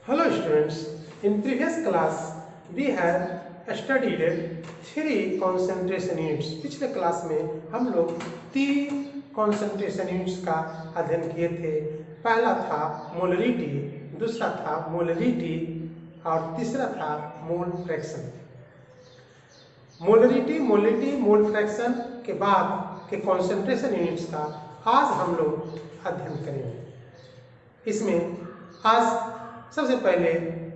Hello students, in previous class we have studied 3 concentration units. पिछले class में हम लोग 3 concentration units का अध्ययन किए थे। पहला था मोलरिटी, दूसरा था मोलरिटी और तीसरा था mole fraction. Molarity, molality, mole fraction के बाद के concentration units का आज हम लोग अध्ययन करेंगे। इसमें आज सबसे पहले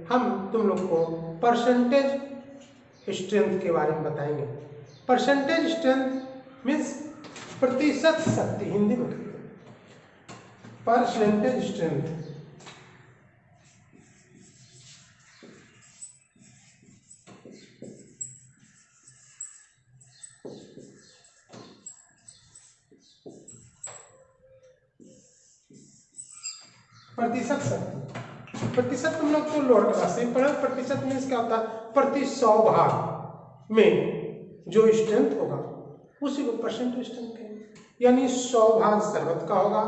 हम तुम लोग को परसेंटेज स्ट्रेंथ के बारे में बताएंगे। परसेंटेज स्ट्रेंथ मीन्स प्रतिशत शक्ति, हिंदी में कहते हैं परसेंटेज स्ट्रेंथ। प्रतिशत शक्ति, प्रतिशत तुम लोग तो लोअर क्लास से पढ़ा। प्रतिशत मीन्स क्या होता है? प्रति 100 भाग में जो स्ट्रेंथ होगा उसी को परसेंटेज स्ट्रेंथ कहेंगे। यानी 100 भाग शरबत का होगा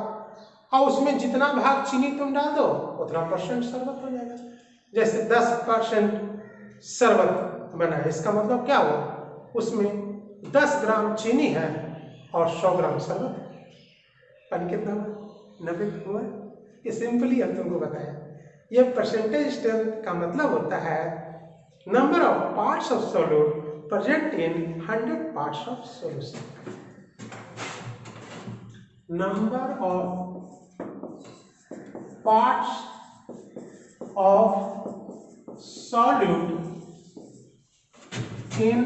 और उसमें जितना भाग चीनी तुम डाल दो उतना परसेंट शरबत हो जाएगा। जैसे 10% शरबत बना है, इसका मतलब क्या हुआ? उसमें 10 ग्राम चीनी है और 100 ग्राम शरबत है। पानी कितना हुआ? 90 हुआ। ये सिंपली हम तुमको बताया। ये परसेंटेज स्ट्रेंथ का मतलब होता है number of parts of solute present in 100 parts of solution. Number of parts of solute in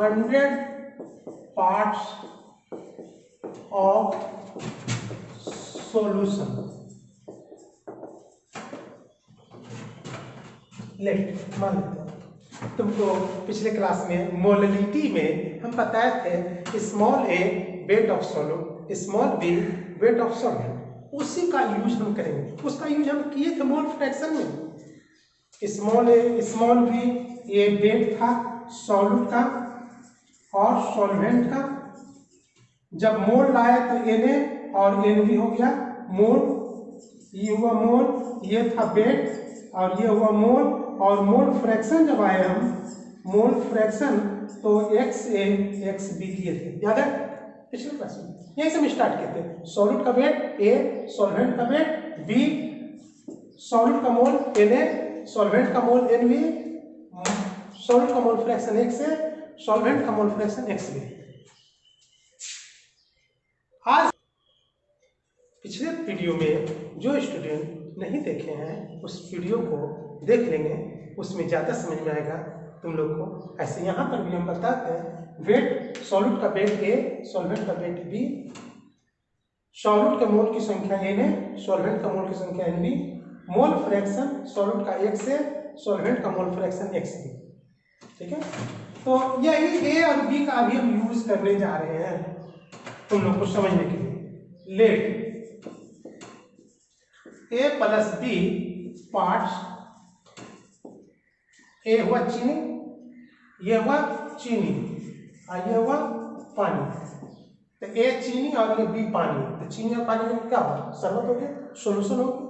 100 parts of solution. Let मान लेते तुमको पिछले क्लास में मोलरिटी में हम बताए थे small a weight of solute, small b weight of solvent. उसी का यूज हम करेंगे। उसका यूज हम किए थे मोल फ्रैक्शन में। स्मॉल ए स्मॉल बी ये वेट था सॉल्यूट का और सॉल्वेंट का। जब मोल लाए तो Na और Nb हो गया मोल, ये हुआ मोल, ये था वेट और ये हुआ मोल। और मोल फ्रैक्शन जब आए हम मोल फ्रैक्शन तो XA XB किए थे, याद है पिछले क्लास में? यही से हम स्टार्ट किए थे। सॉल्यूट का वेट A, सॉल्वेंट का वेट B, सॉल्यूट का मोल Na, सॉल्वेंट का मोल Nb, सॉल्यूट का मोल फ्रैक्शन XA, सॉल्वेंट का मोल फ्रैक्शन XB। आज पिछले वीडियो में जो स्टूडेंट नहीं देखे हैं उस वीडियो को देख लेंगे, उसमें ज़्यादा समझ में आएगा तुम लोग को। ऐसे यहाँ पर भी हम बताते हैं वेट सॉल्यूट का वेट A, सॉल्वेंट का वेट B, सॉल्यूट के मोल की संख्या Na, सॉल्वेंट का मोल की संख्या Nb, मोल फ्रैक्शन सॉल्यूट का XA, सॉल्वेंट का मोल फ्रैक्शन XB। ठीक है, तो यही A और B का अभी हम यूज करने जा रहे हैं तुम लोग को समझने के लिए। Let A plus B parts, A हुआ चीनी, ये हुआ चीनी और ये हुआ पानी। तो A चीनी और ये B पानी, तो चीनी और पानी में क्या हुआ? शरबत हो गया, सोल्यूशन हो गया।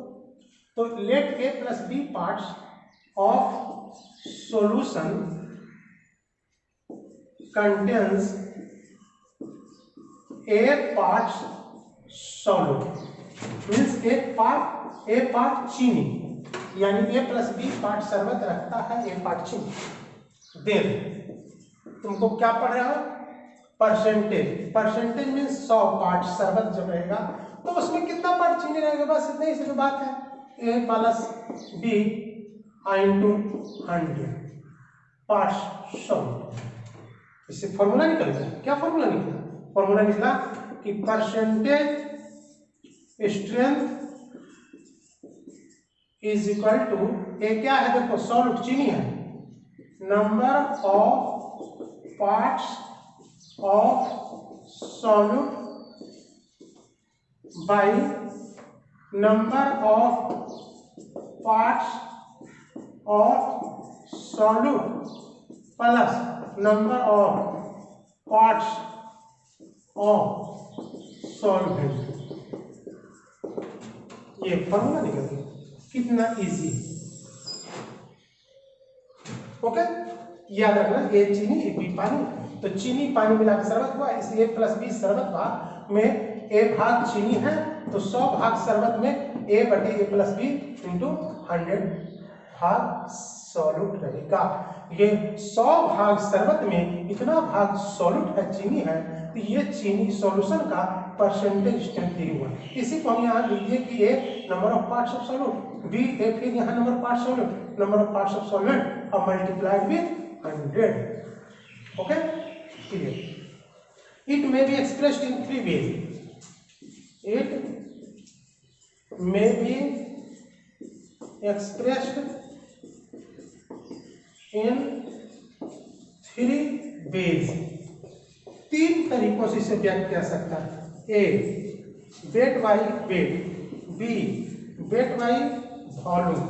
तो let A plus B parts of solution contains A parts solute. Means एक पार्ट चीनी, यानी A प्लस B पार्ट शरबत रखता है, A पार्ट चीनी। देन तुमको क्या पढ़ रहा है? परसेंटेज। परसेंटेज मीन्स 100 पार्ट शरबत जब रहेगा तो उसमें कितना पार्ट चीनी रहेगा, बस इतनी ही सी बात है। A plus B into 100 part solute. इससे फॉर्मूला निकल गया। क्या फॉर्मूला निकला? फॉर्मूला निकला कि percentage strength is equal to A क्या है? देखो सॉल्यूट चीनी है, number of parts of solute by number of parts of solute plus number of parts of solvent. ये फॉर्मूला निकल गया। कितना इजी। याद रखना, ए चीनी बी पानी। तो चीनी पानी मिला के शरबत हुआ, इसलिए प्लस बी शरबत भाग में ए भाग चीनी है, तो 100 भाग शरबत में ए बटे ए प्लस बी इंटू 100 भाग सॉल्यूट रहेगा। ये 100 भाग शरबत में इतना भाग सॉल्यूट है, चीनी है, तो ये चीनी सॉल्यूशन का परसेंटेज स्ट्रेंथ दी हुआ है। इसी को हम यहाँ लिखिए कि A number of parts of solute, B A फिर यहाँ number parts solute, number of parts of solvent और multiplied with 100। Okay, clear. It may be expressed in 3 ways। It may be expressed in 3 ways। 3 तरीकों से इसे व्यक्त किया सकता है। A weight by weight, B weight by volume,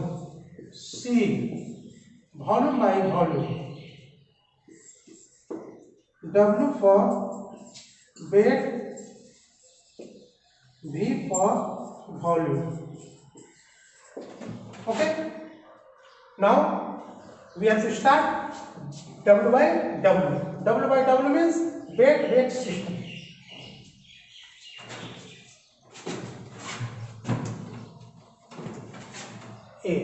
C volume by volume, W for weight, V for volume. Okay. Now we have to start W by W. W by W means weight system. A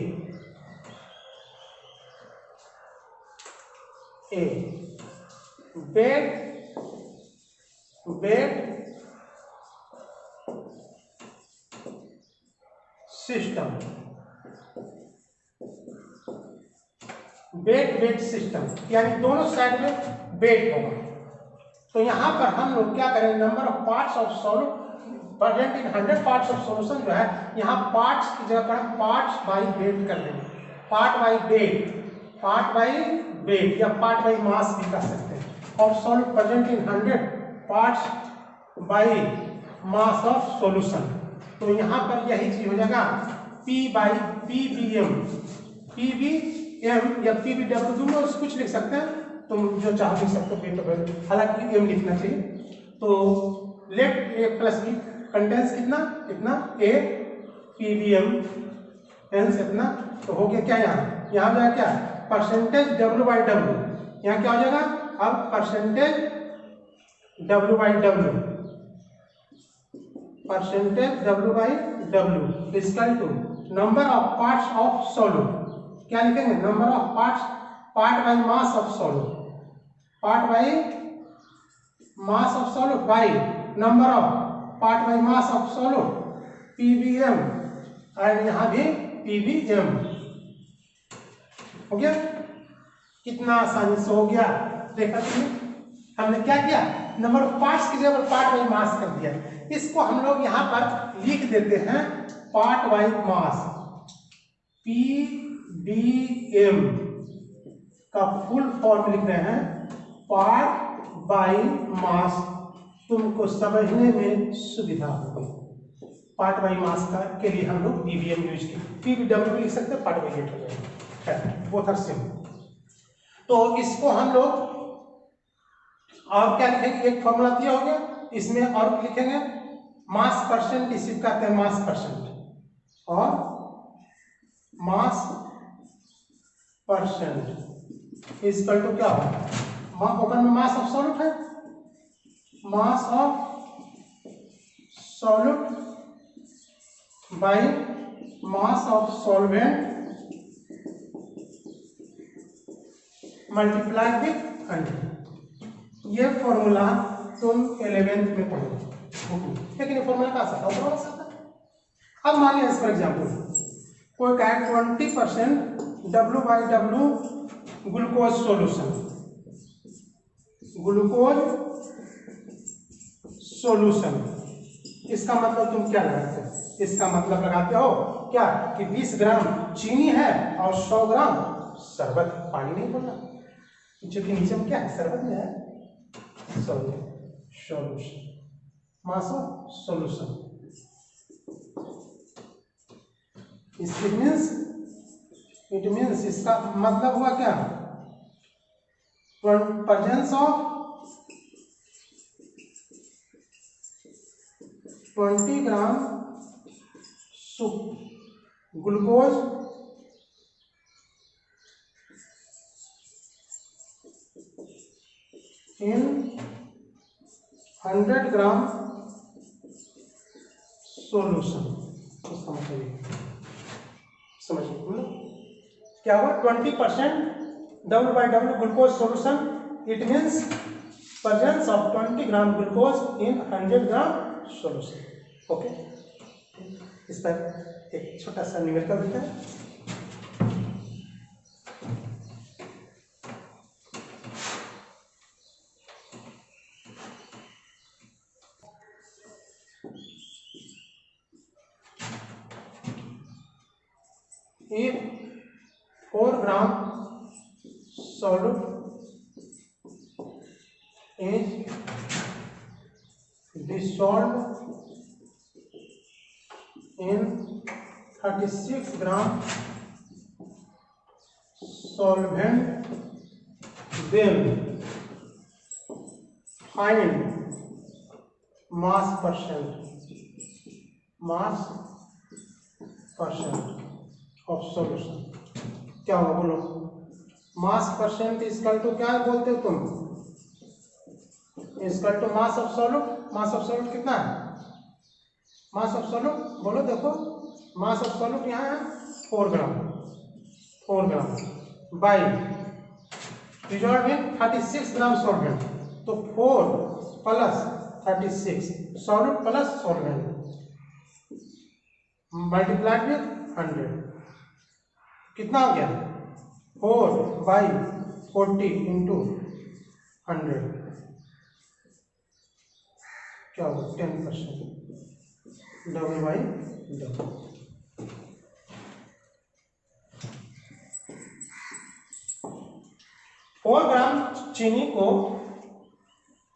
weight system, weight system यानी दोनों side में wait होगा। तो यहां पर हम लोग क्या करें, number of parts of solute present in 100 parts of solution जो है, यहाँ पार्ट्स की जगह पर हम पार्ट्स बाई वेट कर देंगे। पार्ट बाई वेट या पार्ट बाई मास भी कर सकते हैं। Of solute present in 100 parts by mass of solution. तो यहाँ पर यही चीज हो जाएगा, P बाई PBM, PBM या PBW दोनों कुछ लिख सकते हैं, तुम जो चाहो लिख सकते हो, हालांकि M लिखना चाहिए। तो let A plus B contains कितना A PBM एंस इतना, तो हो गया क्या, यहाँ जो है क्या परसेंटेज W बाई W, यहाँ क्या हो जाएगा अब percentage W by W, percentage W by W equal to number of parts of solute. क्या लिखेंगे, number of parts, part by mass of solute, part by mass of solute by number of part by mass of solute PBM, और यहां भी PBM। हो गया, कितना आसानी से हो गया। देखा तुमने, हमने क्या किया, नंबर ऑफ पार्ट्स की जगह पर पार्ट बाई मास कर दिया। इसको हम लोग यहां पर लिख देते हैं पार्ट बाई मास, PBM का फुल फॉर्म लिख रहे हैं पार्ट बाई मास, तुमको समझने में सुविधा होगी। पार्ट बाई मास का के लिए हम लोग PBM यूज किए, PBW लिख सकते हैं, पार्ट बाई वेट हो जाएगा, बोथ आर सेम। तो इसको हम लोग और क्या लिखेंगे, एक फॉर्मूला दिया हो गया, इसमें और लिखेंगे मास परसेंट, इसी कहते हैं मास परसेंट, और मास परसेंट इक्वल टू क्या होगा, ओपन में मास ऑफ सॉल्यूट है, मास of solute by mass of solvent multiplied with 100। ये फॉर्मूला तुम 11th में पढ़ोगे, लेकिन ये फॉर्मूला कहाँ से आता है। अब मान लिया फॉर एग्जाम्पल कोई का 20% W by W glucose solution, glucose solution, इसका मतलब तुम क्या लगाते हो, इसका मतलब लगाते हो क्या कि 20 ग्राम चीनी है और 100 ग्राम शरबत, पानी नहीं बोलना, जो कि नीचे में क्या है, शरबत में है solution, mass of solution. It means इसका मतलब हुआ क्या, presence of 20 gram glucose in 100 gram solution. समझिए क्या हुआ, 20% W/W glucose solution, it means presence of 20 gram glucose in 100 gram solution. Okay, इस पर एक छोटा सा न्यूमेरिकल दिखा है। If 4 gram solute is dissolved in 36 gram solvent, then find mass percent of solution। क्या होगा बोलो, मास परसेंट इक्वल टू क्या बोलते हो तुम, equal to mass of solute. Mass of solute कितना है, मास ऑफ सॉल्यूट बोलो, देखो मास ऑफ सॉल्यूट यहाँ है 4 gram by dissolve in 36 gram solvent, तो 4 plus 36 solute plus solvent multiplied with 100, कितना हो गया 4/40 इंटू 100, क्या होगा 10% W/W। 4 ग्राम चीनी को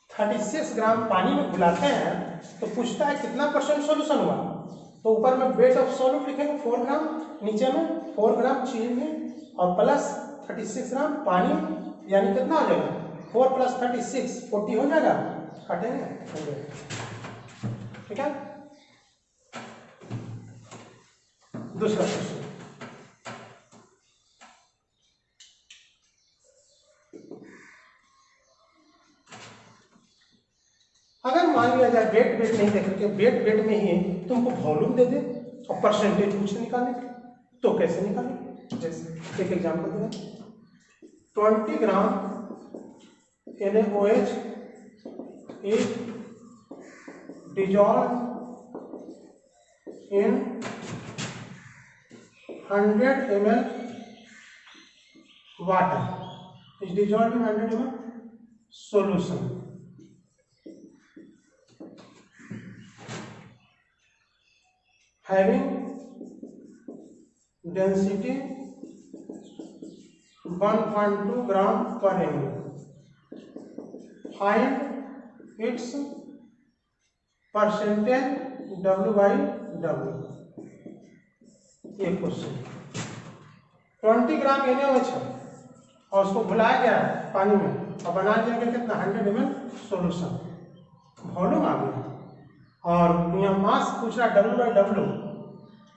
36 ग्राम पानी में घुलाते हैं तो पूछता है कितना परसेंट सॉल्यूशन हुआ, तो ऊपर में वेट ऑफ सॉल्यूट लिखेंगे 4 ग्राम, नीचे में 4 ग्राम चीनी और प्लस 36 ग्राम पानी, यानी कितना हो जाएगा 4 + 36 40 हो जाएगा, काटेंगे ठीक है। दूसरा क्वेश्चन, अगर मान लिया जाए वेट नहीं देख के वेट में ही तुमको वॉल्यूम दे दे और परसेंटेज पूछ निकालने के, तो कैसे निकालें। जैसे एक एग्जांपल दें, 20 ग्राम NaOH is dissolved in 100 ml water, is dissolved in 100 ml solution, having density 1.2 ग्राम पर ml, find its percentage W/W। एक क्वेश्चन, 20 ग्राम NaOH है और उसको घुलाया गया पानी में और बना दिया गया कितना 100 ml सोल्यूशन, वॉल्यूम आ गया और यहाँ मास पूछ रहा W/W,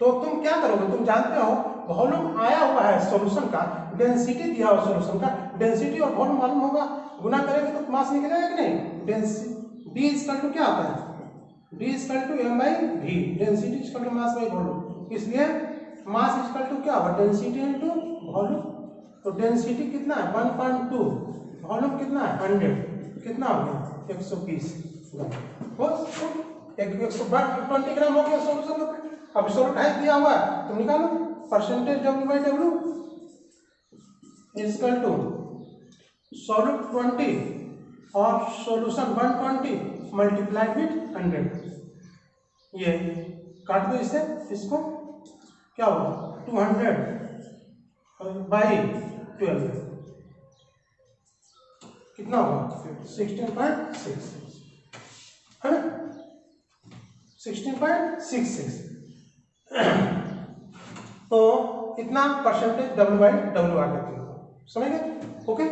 तो तुम क्या करोगे, तुम जानते हो वॉल्यूम आया हुआ है सॉल्यूशन का, डेंसिटी दिया हुआ सॉल्यूशन का, डेंसिटी और वॉल्यूम मालूम होगा, गुना करेंगे तो मास निकलेगा कि नहीं। डेंसिटी D इक्वल टू क्या आता है, D equal to M/V, density equal to mass by volume, इसलिए मास इक्वल टू क्या होगा डेंसिटी इनटू वॉल्यूम, तो डेंसिटी कितना है 1.2, वॉल्यूम कितना है 100, कितना हो गया 120 ग्राम, 120 ग्राम हो गया सॉल्यूशन का। अब सॉल्यूट दिया हुआ है तो निकालो percentage W/W equal to solute 20 और सॉल्यूशन 120 मल्टीप्लाइड विथ 100, ये काट दो इससे, इसको क्या होगा 200/12 कितना होगा 16.66 है ना, 16.66, तो इतना परसेंटेज W/W आ गया, समझ गए। ओके,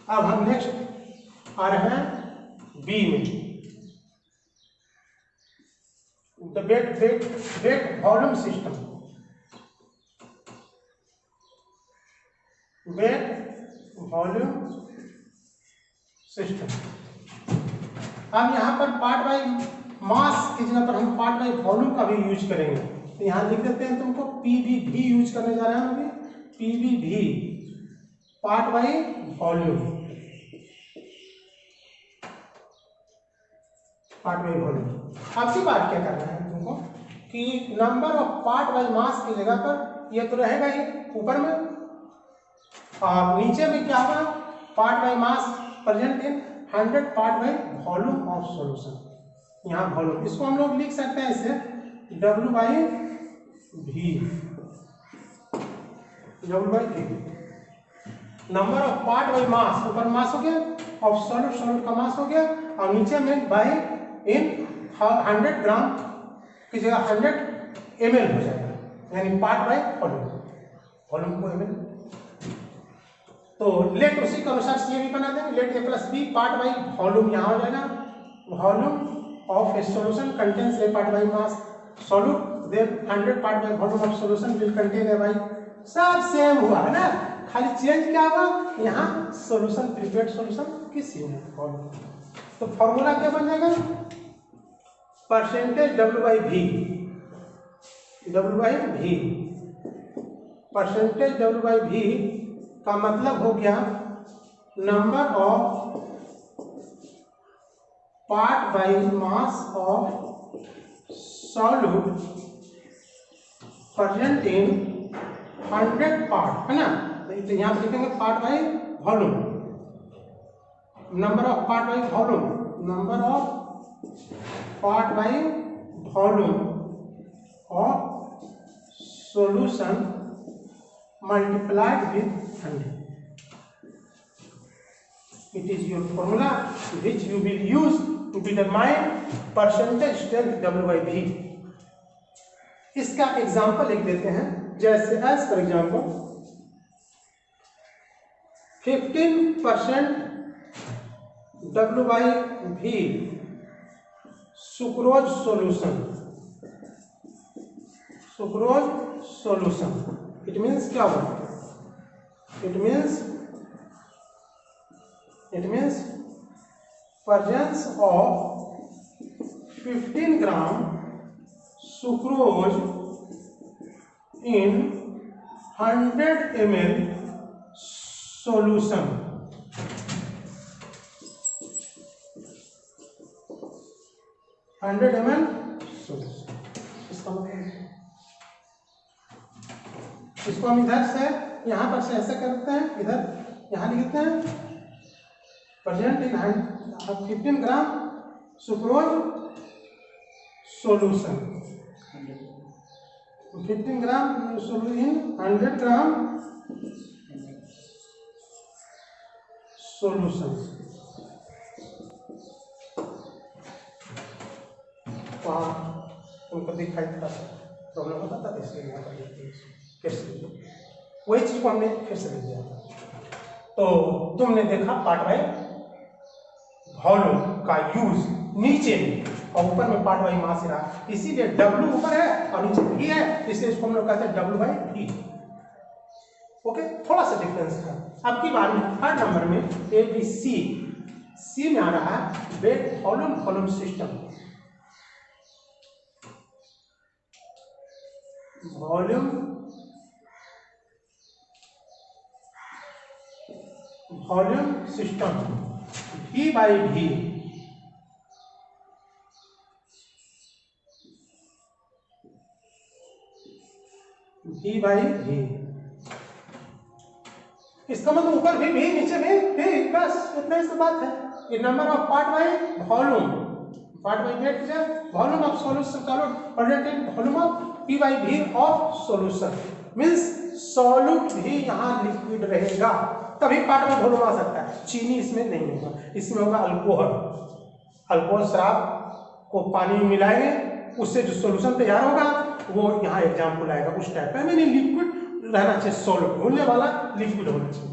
अब हम नेक्स्ट आ रहे हैं बी में, the weight volume system. Weight volume system. अब यहाँ पर पार्ट बाय मास की जगह पर हम पार्ट बाय वॉल्यूम का भी यूज करेंगे। तो यहाँ लिख देते हैं तुमको PV यूज करने जा रहे हैं हम अभी, PV part by volume, part by volume. आपकी बात क्या करना है तुमको कि नंबर ऑफ पार्ट बाय मास की जगह पर ये तो रहेगा ही ऊपर में, और नीचे में क्या होगा, part by mass present in 100 part by volume of solution. यहाँ वॉल्यूम इसको हम लोग लिख सकते हैं ऐसे W/V, number of part by मास, ऊपर मास हो गया, ऑफ सॉल्यूट, सॉल्यूट का मास हो गया, और नीचे में बाय इन 100 ग्राम की जगह 100 ml हो जाएगा, यानी पार्ट बाय वॉल्यूम, वॉल्यूम को ml। तो लेट उसी के अनुसार ये भी बना देंगे, late A+B part by volume यहाँ हो जाएगा, volume of a solution contains A part by mass solute, then 100 part by volume of solution will contain A by, सब सेम हुआ है ना, खाली चेंज क्या हुआ, यहाँ सॉल्यूशन प्रिपेयर्ड सॉल्यूशन किस यूनिट वॉल्यूम। तो फॉर्मूला क्या बन जाएगा, परसेंटेज W/V, परसेंटेज W/V का मतलब हो गया number of part by mass of solute present in 100 part, है ना। तो यहाँ पर लिखेंगे part by volume, number of part by volume, number of part by volume of solution multiplied with 100. It is your formula which you will use to determine percentage strength W/V. इसका example लिख देते हैं, जैसे as for example 15% W/V sucrose solution, sucrose solution, it means क्या होगा, it means presence of 15 gram sucrose in 100 ml solution, 100 ml solution। इसका मतलब इसको हम इधर से यहाँ पर से ऐसे करते हैं, इधर यहाँ लिखते हैं present in 15 gram sucrose solution, 15 gram in 100 gram solution. वहाँ उनको दिखाई था प्रॉब्लम होता था, इसलिए यहाँ पर लिखते हैं, फिर से वही चीज को हमने फिर से लिख दिया। तो तुमने देखा पार्ट बाय वॉल्यूम का यूज नीचे में और ऊपर में पार्ट बाय मास रहा, इसीलिए W ऊपर है और नीचे V है, इसलिए इसको हम लोग कहते हैं W/V। ओके, थोड़ा सा डिफरेंस है। अब की बार में थर्ड नंबर में ABC, C में आ रहा है weight volume volume system, volume volume system V/V, V/V। इसका मतलब ऊपर भी नीचे भी, बस इतना ही बात है। ये number of part by volume, part by weight है volume of solution, present in volume of P/V of solution, means solute भी यहाँ लिक्विड रहेगा, तभी पार्ट बाय वॉल्यूम आ सकता है। चीनी इसमें नहीं होगा, इसमें होगा अल्कोहल, अल्कोहल शराब को पानी में मिलाएंगे, उससे जो सॉल्यूशन तैयार होगा वो यहाँ एग्जाम्पल आएगा उस टाइप का, मैंने लिक्विड रहना चाहिए, सॉल्यूट घुलने वाला लिक्विड होना चाहिए।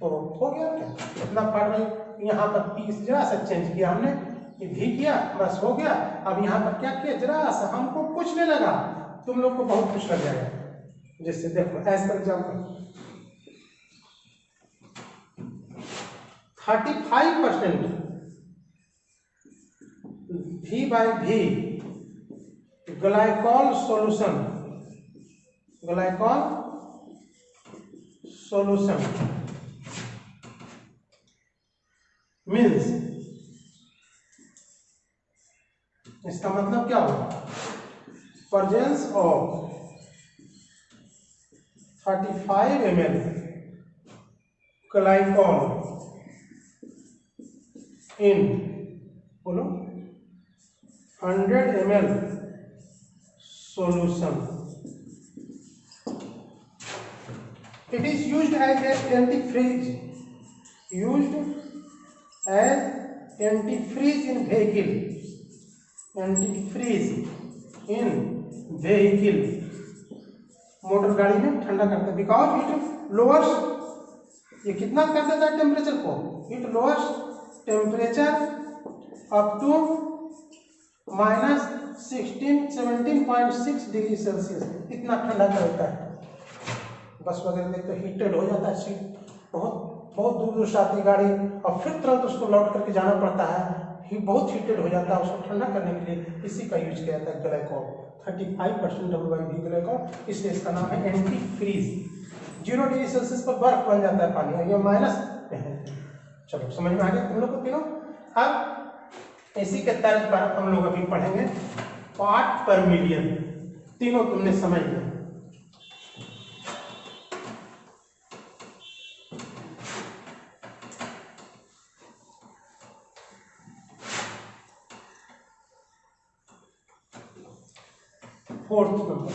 तो हो गया क्या, इतना पार्ट बाय यहाँ पर पी जरा सा चेंज किया हमने, भी किया, बस हो गया। अब यहाँ पर क्या किया, जरा सा हमको कुछ नहीं लगा, तुम लोग को बहुत कुछ लग जाएगा। जैसे देखो as for example 35% V by V glycol solution means, इसका मतलब क्या हुआ, presence of 35 ml glycol in, बोलो, 100 ml solution. It is used as an antifreeze. Used as antifreeze in vehicle. Antifreeze in vehicle. Motor गाड़ी में ठंडा करता है, बिकॉज इट लोअर्स, ये कितना कर देता है टेम्परेचर को, it lowers temperature up to -17.6 degree Celsius, इतना ठंडा करता है। बस वगैरह देखते तो हीटेड हो जाता है सीट, बहुत दूर से आती गाड़ी और फिर तुरंत उसको लौट करके जाना पड़ता है, बहुत हीटेड हो जाता है, उसको ठंडा करने के लिए इसी का यूज किया जाता है ग्लाइकॉल, 35% WIV ग्लाइकॉल, इसलिए इसका नाम है एंटी फ्रीज। 0 डिग्री सेल्सियस पर बर्फ बन जाता है पानी, और ये माइनस है। चलो समझ में आ गया तुम लोग को तीनों। अब इसी के तर्ज पर हम लोग अभी पढ़ेंगे पार्ट पर मिलियन, तीनों तुमने समझ लिया। Fourth number,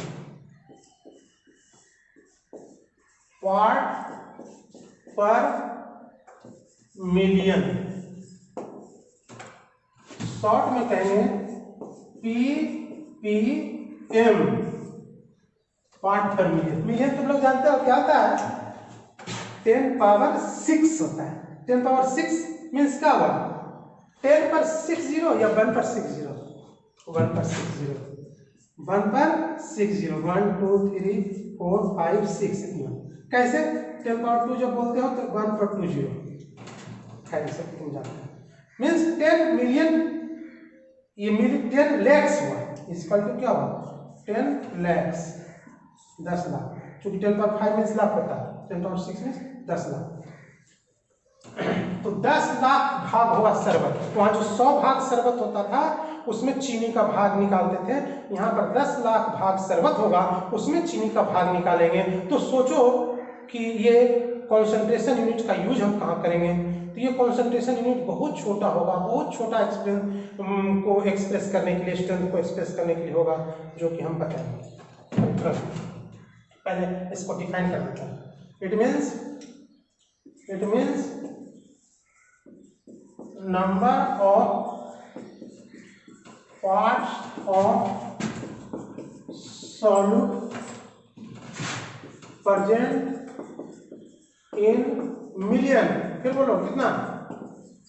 part per million, short में कहेंगे PPM, part per million. Million तुम लोग जानते हो क्या होता है, 10 पावर 6 होता है। 10 पावर 6 मीन्स क्या हुआ, 10 पर 60 या 1 पर 60, 1 पर 60, 1 पर 60, 1 2 3 4 5 6, इतना। कैसे, 10 पावर 2 जब बोलते हो तो 1 पर 20, कैसे तुम जानते हो, मीन्स 10 मिलियन, ये 10 लैक्स हुआ, इसका तो क्या हुआ 10 लैक्स, 10 लाख, क्योंकि 10 पावर 5 मीन्स लाख होता है, 10 पावर 6 मीन्स 10 लाख। तो 10 लाख भाग होगा शरबत, वहां जो 100 भाग शरबत होता था उसमें चीनी का भाग निकालते थे, यहाँ पर 10 लाख भाग शरबत होगा उसमें चीनी का भाग निकालेंगे। तो सोचो कि ये कॉन्सेंट्रेशन यूनिट का यूज हम कहाँ करेंगे, तो ये कॉन्सेंट्रेशन यूनिट बहुत छोटा होगा, बहुत छोटा को एक्सप्रेस करने के लिए, स्ट्रेंथ को एक्सप्रेस करने के लिए होगा, जो कि हम बताएंगे। पहले इसको डिफाइन कर देते हैं। It means number of parts of solute present in million, फिर बोलो कितना,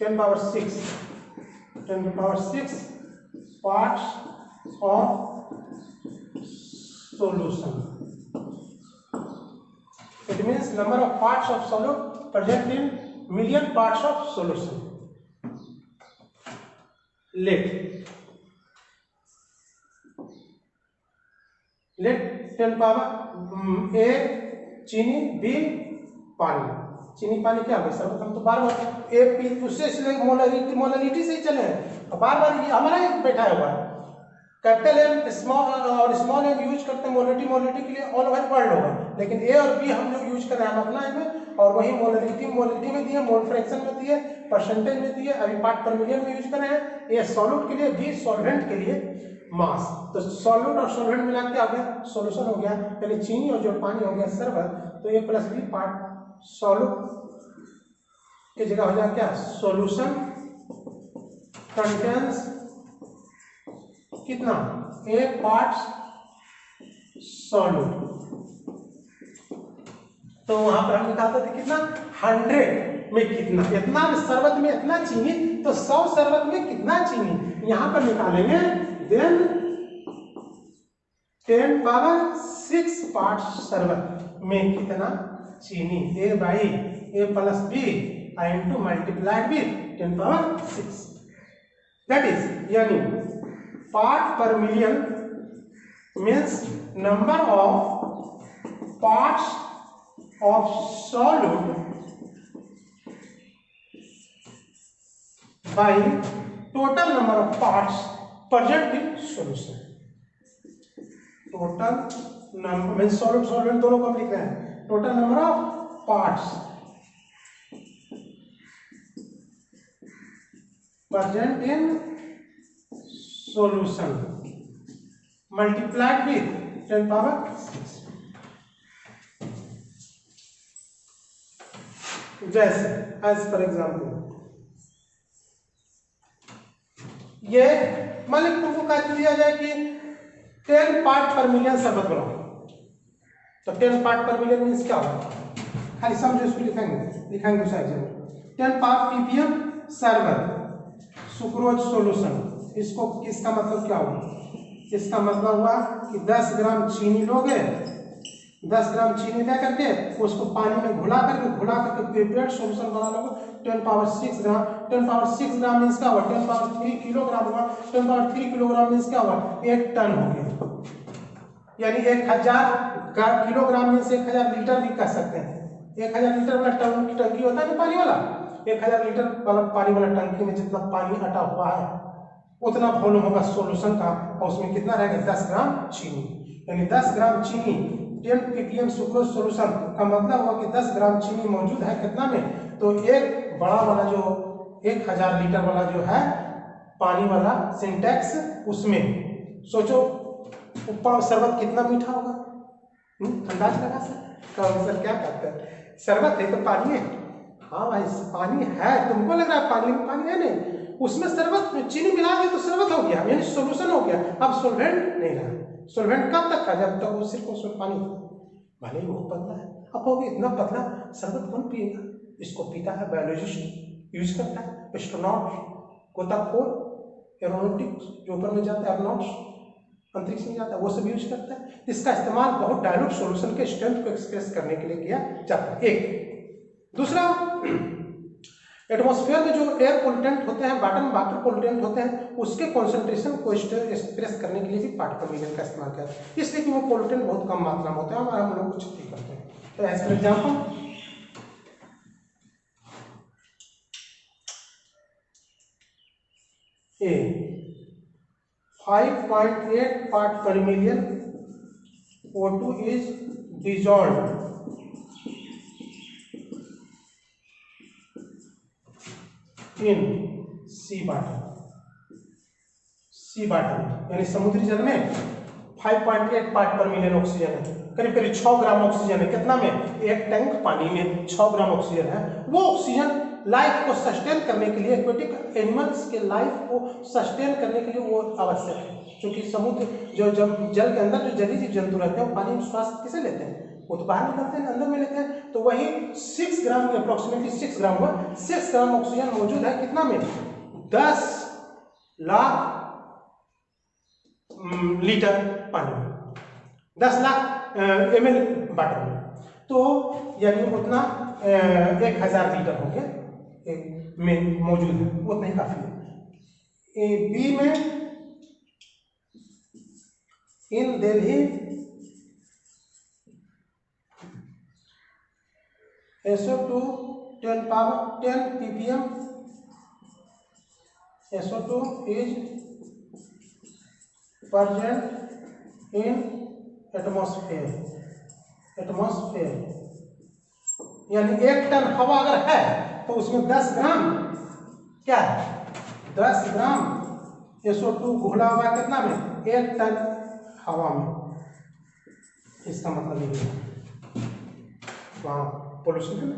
10 power 6, 10 power 6 parts of solution. It means number of parts of solute present in million parts of solution. Late 10 power A चीनी, B पानी, चीनी पानी क्या होगा sir, हम तो बार बार A P उससे इसलिए मोलरिटी से ही चले हैं, बार बार ये हमारा ही बैठा हुआ है। कैपिटल M स्मॉल और स्मॉल m यूज करते हैं मोलरिटी के लिए ऑल ओवर वर्ल्ड होगा, लेकिन A और B हम लोग यूज कर रहे हैं हम अपना में, और वही मोलरिटी में दिए, मोल फ्रैक्शन में दिए, परसेंटेज में दिए, अभी पार्ट पर मिलियन में यूज कर रहे हैं। A सॉल्यूट के लिए, B सॉल्वेंट के लिए मास, तो सॉल्यूट और सॉल्वेंट मिला के आ गया सॉल्यूशन हो गया, यानी चीनी और जो पानी हो गया शरबत, तो A plus B part solute की जगह हो जाए क्या, सॉल्यूशन कंटेन्स कितना, A पार्ट्स सॉल्यूट, तो वहां पर हम निकालते थे कितना, 100 में कितना, इतना शरबत में इतना चीनी, तो 100 शरबत में कितना चीनी, यहां पर निकालेंगे। देन 10 पावर 6 पार्ट्स शरबत में कितना चीनी, A by A plus B, into multiplied with 10 power 6, that is यानी part per million means number of parts of solute by total number of parts present in solution. total number means solvent दोनों को हम लिख रहे हैं, total number of parts present in solution multiplied with 10 power 6. जैसे as for example ये मान लीजिए तुमको कह दिया जाए कि 10 पार्ट पर मिलियन शरबत बनाओ, तो 10 पार्ट पर मिलियन मीन्स क्या होगा, खाली समझो इसको लिखेंगे दूसरा एग्जाम्पल 10 पार्ट ppm शरबत सुक्रोज सॉल्यूशन, इसको इसका मतलब क्या हुआ, इसका मतलब हुआ कि 10 ग्राम चीनी लोगे, 10 ग्राम चीनी दे करके उसको पानी में घुला करके प्रिपेयर्ड सॉल्यूशन बना लोगे 10 पावर 6 ग्राम। 10 पावर 6 ग्राम मीन्स क्या हुआ, 10 पावर 3 किलोग्राम हुआ। 10 पावर 3 किलोग्राम मीन्स क्या हुआ, 1 टन हो गया, यानी 1000 किलोग्राम मीन्स 1000 लीटर भी कह सकते हैं। 1000 लीटर वाला टंकी होता है ना पानी वाला, 1000 लीटर वाला पानी वाला टंकी में जितना पानी अटा हुआ है उतना वॉल्यूम होगा सॉल्यूशन का, और उसमें कितना रहेगा 10 ग्राम चीनी, यानी 10 ग्राम चीनी 10 ppm सुक्रोज सॉल्यूशन का मतलब हुआ कि 10 ग्राम चीनी मौजूद है कितना में, तो एक बड़ा वाला जो 1000 लीटर वाला जो है पानी वाला सिंटेक्स, उसमें सोचो ऊपर शरबत कितना मीठा होगा, अंदाज लगा सर क्या कहते हैं, शरबत है तो पानी है, हाँ भाई पानी है, तुमको लग रहा है पानी है नहीं, उसमें शरबत चीनी मिला दी तो शरबत हो गया, यानी सॉल्यूशन हो गया। अब सॉल्वेंट नहीं रहा, सॉल्वेंट कब तक था, जब तक वो सिर्फ उसमें पानी था, भले ही वो पतला है। अब वो भी इतना पतला शरबत कौन पिएगा, इसको पीता है बायोलॉजिस्ट यूज करता है, एस्ट्रोनॉट, गोताखोर, एरोनॉटिक्स जो ऊपर में जाता है, एरोनॉट्स अंतरिक्ष में जाता है, वो सब यूज करता है। इसका इस्तेमाल बहुत डायल्यूट सॉल्यूशन के स्ट्रेंथ को एक्सप्रेस करने के लिए किया जाता है। एक दूसरा, एटमॉस्फेयर में जो एयर पोल्यूटेंट होते हैं, वाटर पोल्यूटेंट होते हैं, उसके कॉन्सेंट्रेशन को एक्सप्रेस करने के लिए भी पार्ट पर मिलियन का इस्तेमाल किया है, इसलिए कि वो पोल्यूटेंट बहुत कम मात्रा में होते हैं और हम लोग कुछ नहीं करते हैं। तो as for example A 5.8 part per million O2 is dissolved in sea water यानी समुद्री जल में 5.8 पार्ट पर मिलियन ऑक्सीजन है, करीब करीब 6 ग्राम ऑक्सीजन है, कितना में, एक टैंक पानी में 6 ग्राम ऑक्सीजन है। वो ऑक्सीजन लाइफ को सस्टेन करने के लिए, एक्वेटिक एनिमल्स के लाइफ को सस्टेन करने के लिए वो आवश्यक है, क्योंकि समुद्र जो जल के अंदर जो जलीय जीव जंतु रहते हैं वो पानी में श्वास किसे लेते हैं, वो तो बाहर निकलते हैं, अंदर में लेते हैं, तो वही 6 ग्राम में अप्रोक्सीमेटली 6 ग्राम हुआ, 6 ग्राम ऑक्सीजन मौजूद है कितना में, 10 लाख लीटर पानी में, 10 लाख ml वाटर में, तो यानी उतना 1000 लीटर हो गया में मौजूद है, उतना ही काफी है। बी में इन Delhi SO2 10 power 10 ppm SO2 is present in atmosphere, यानी 1 टन हवा अगर है तो उसमें 10 ग्राम क्या है, 10 ग्राम SO2 घुला हुआ कितना में, 1 टन हवा में, इसका मतलब ये है वहाँ पोल्यूशन है ना,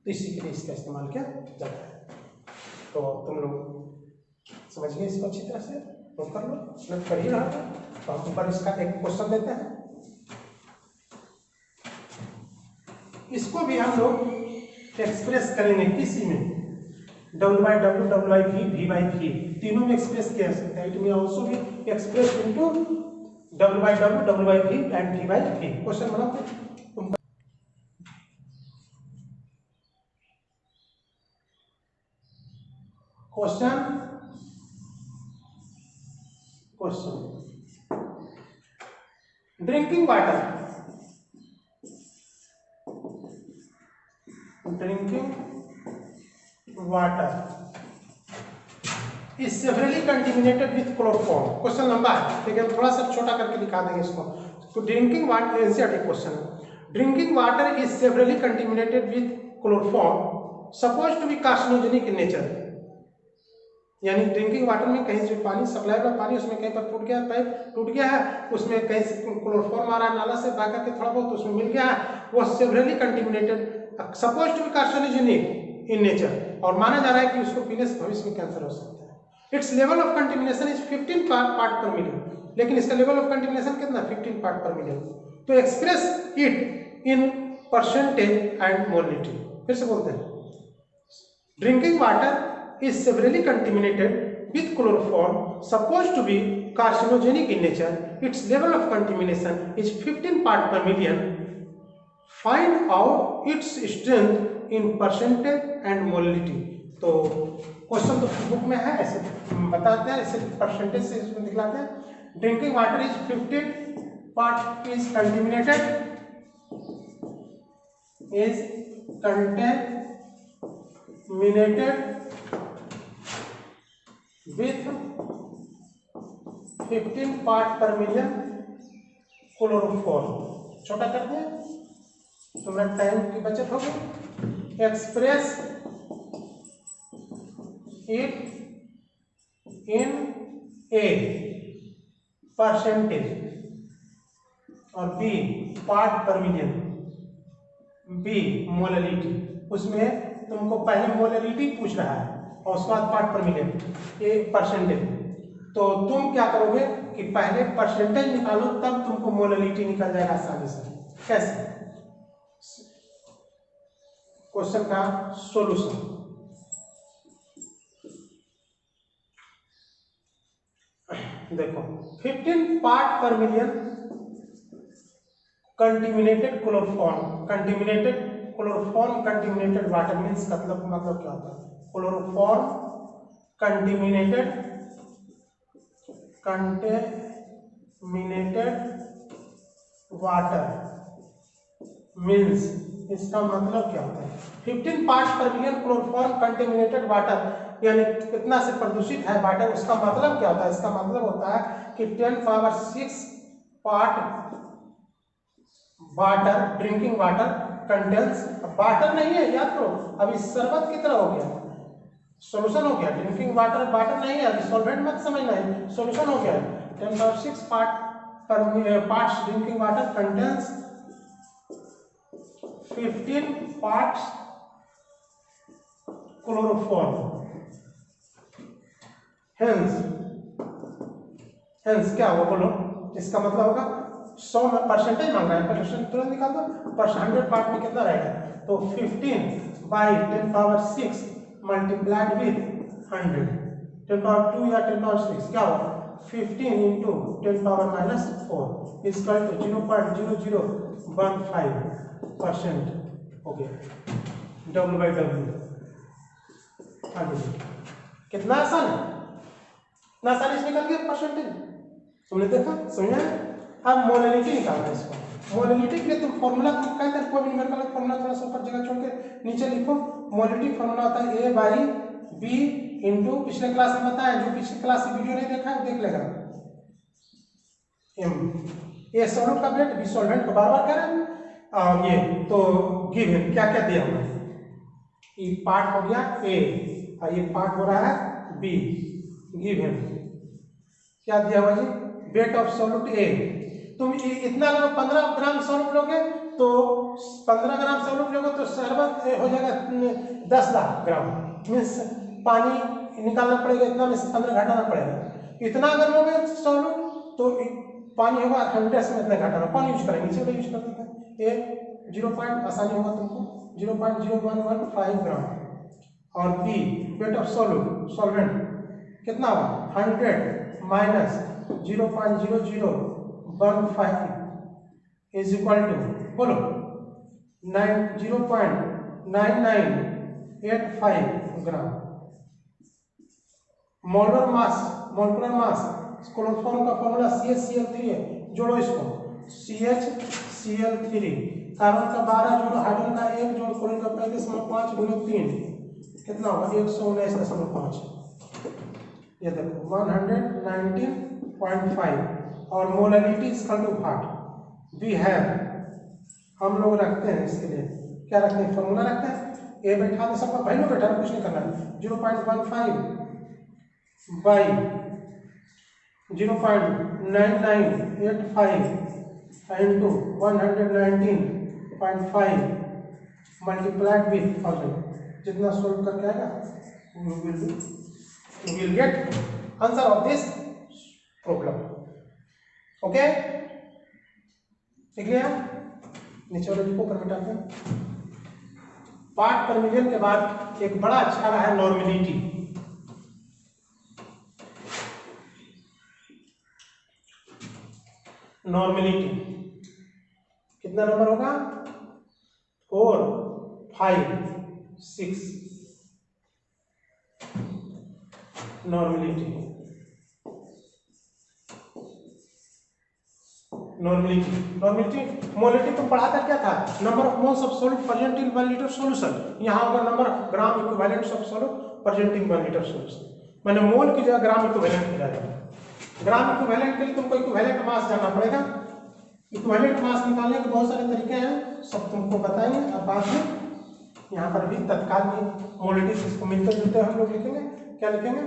तो इसी के लिए इसका इस्तेमाल किया जाता है। तो तुम लोग समझ गए इसको अच्छी तरह से, नोट कर लो, नोट कर ही रहा था। तो हम ऊपर इसका एक क्वेश्चन देते हैं, इसको भी हम लोग एक्सप्रेस करेंगे किसी में, W/W, W/V, V/V, तीनों में एक्सप्रेस किया जा सकता है। It may also be express into W/W, W/V and V/V। Question बनाओ। Question drinking water is severely contaminated with chloroform. Question लंबा है लेकिन थोड़ा सा छोटा करके दिखा देंगे इसको। तो ड्रिंकिंग वाटर एनसीईआरटी क्वेश्चन है। Drinking water is severely contaminated with chloroform suppose to be carcinogenic in nature. यानी ड्रिंकिंग वाटर में कहीं जो पानी सप्लाई वाला पानी उसमें कहीं पर टूट गया, पाइप टूट गया है, उसमें कहीं से क्लोरोफॉर्म आ रहा है नाला से बह करके थोड़ा बहुत उसमें मिल गया है, वो severely contaminated suppose to be carcinogenic in nature, और माना जा रहा है कि उसको पीने से भविष्य में कैंसर हो सकता है। It's level of contamination is 15 part per million, लेकिन इसका लेवल ऑफ कंटेमिनेशन कितना 15 पार्ट पर मिलियन। तो express it in percentage and molality. फिर से बोलते हैं, drinking water is severely contaminated with chloroform supposed to be carcinogenic in nature. Its level of contamination is 15 part per million. Find out its strength in percentage and molality. तो question तो book में है, ऐसे बताते हैं, ऐसे percentage से इसमें दिखलाते हैं। Drinking water is 15 part is contaminated with 15 part per million chloroform. छोटा कर दिया, तुम्हारा टाइम की बचत होगी। Express it in a percentage और B part per million, B molality. उसमें तुमको पहले मोललिटी पूछ रहा है और उसके बाद पार्ट पर मिलियन, ये परसेंटेज। तो तुम क्या करोगे कि पहले परसेंटेज निकालो तब तुमको मोललिटी निकल जाएगा आसानी से। कैसे? क्वेश्चन का सॉल्यूशन देखो, 15 part per million contaminated chloroform, contaminated water means मतलब क्या होता है? क्लोरोफॉर्म कंटेमिनेटेड वाटर मीन्स, इसका मतलब क्या होता है? 15 part per million chloroform contaminated water, यानी कितना से प्रदूषित है वाटर, उसका मतलब क्या होता है? इसका मतलब होता है कि 10⁶ part water, drinking water contains, water नहीं है याद करो, अभी शरबत की तरह हो गया, सॉल्यूशन हो गया। ड्रिंकिंग वाटर वाटर नहीं है, अभी सॉल्वेंट मत समझना है, सॉल्यूशन हो गया। 10⁶ parts drinking water contains 15 parts chloroform. Hence क्या होगा बोलो? इसका मतलब होगा 100 में परसेंटेज मांग रहा है, परसेंटेज तुरंत निकाल दो। पर 100 पार्ट में कितना रहेगा? तो 15/10⁶ मल्टीप्लाइड विथ 100, 10⁻2 या 10⁻6 क्या होगा? 15 × 10⁻⁻4 इक्वल टू 0.0015% हो गया। W/W कितना आसान है, इतना आसानी से निकल गया परसेंटेज। तुमने देखा, समझा? अब मोललिटी निकालना है इसको। मोललिटी के लिए तुम फॉर्मूला तुम कहते हैं, कोई भी न्यूमेरिकल फॉर्मूला थोड़ा सा ऊपर जगह छोड़ के नीचे लिखो। मोललिटी फॉर्मूला होता है A/B इंटू, पिछले क्लास में बताया, जो पिछले क्लास की वीडियो नहीं देखा है वो देख लेगा। ए सॉल्यूट का ब्लेड, बी सॉल्वेंट को बार-बार कह रहे हैं। और ये तो गिवन क्या क्या दिया हुआ है, ये पार्ट हो गया A और ये पार्ट हो रहा है B। गिवन क्या दिया हुआ जी? Weight of solute A। तुम इतना लो, 15 ग्राम सॉल्यूट लोगे तो 15 ग्राम सॉल्यूट लोगे तो शरबत हो जाएगा 10 लाख ग्राम, मीन्स पानी निकालना पड़ेगा, इतना में से 15 घटाना पड़ेगा। इतना अगर लोगे सॉल्यूट तो पानी होगा 100 में इतना घटाना, पानी यूज करेंगे, नीचे यूज कर देते हैं। ए 0 पॉइंट आसानी होगा तुमको 0.0115 ग्राम, और बी वेट ऑफ सॉल्वेंट कितना होगा? 100 माइनस 0.0015 इज इक्वल टू बोलो 0.9985 ग्राम। मोलकुलर मास क्लोरोफॉर्म का फॉर्मूला CH Cl3 है, जोड़ो इसको CH Cl3, कार्बन का 12 जोड़ो, हाइड्रोजन का 1 जोड़ो, क्लोरीन का 35.5 गुणे 3 कितना होगा 119.5, ये देखो 119.5। और molality is equal to what we have, हम लोग रखते हैं इसके लिए क्या रखते हैं, फॉर्मूला रखते हैं, ए बैठा दो, सबका वैल्यू बैठा कुछ नहीं करना है, 0.15 बाई 0.9985 into 119.5 मल्टीप्लाइड विथ 1000, जितना सोल्व करके आएगा you will get answer of this problem. Okay, ठीक है, नीचे वाले को ऊपर मिटाते हैं। पार्ट पर मिलियन के बाद एक बड़ा अच्छा रहा है नॉर्मेलिटी। नॉर्मेलिटी कितना नंबर होगा 4, 5, 6 नॉर्मेलिटी मोलिटी तो पढ़ा था क्या था, number of moles of solute present in 1 litre solution, यहाँ होगा number of gram equivalents of solute present in 1 litre solution, मैंने मोल की जगह ग्राम इक्विवेलेंट किया जाएगा। ग्राम इक्विवेलेंट के लिए तुमको इक्विवेलेंट मास जानना पड़ेगा। इक्विवेलेंट मास निकालने के बहुत सारे तरीके हैं, सब तुमको बताएंगे अब बाद में। यहाँ पर भी तत्काल में मोलिटी इसको मिलते जुलते हम लोग लिखेंगे, क्या लिखेंगे,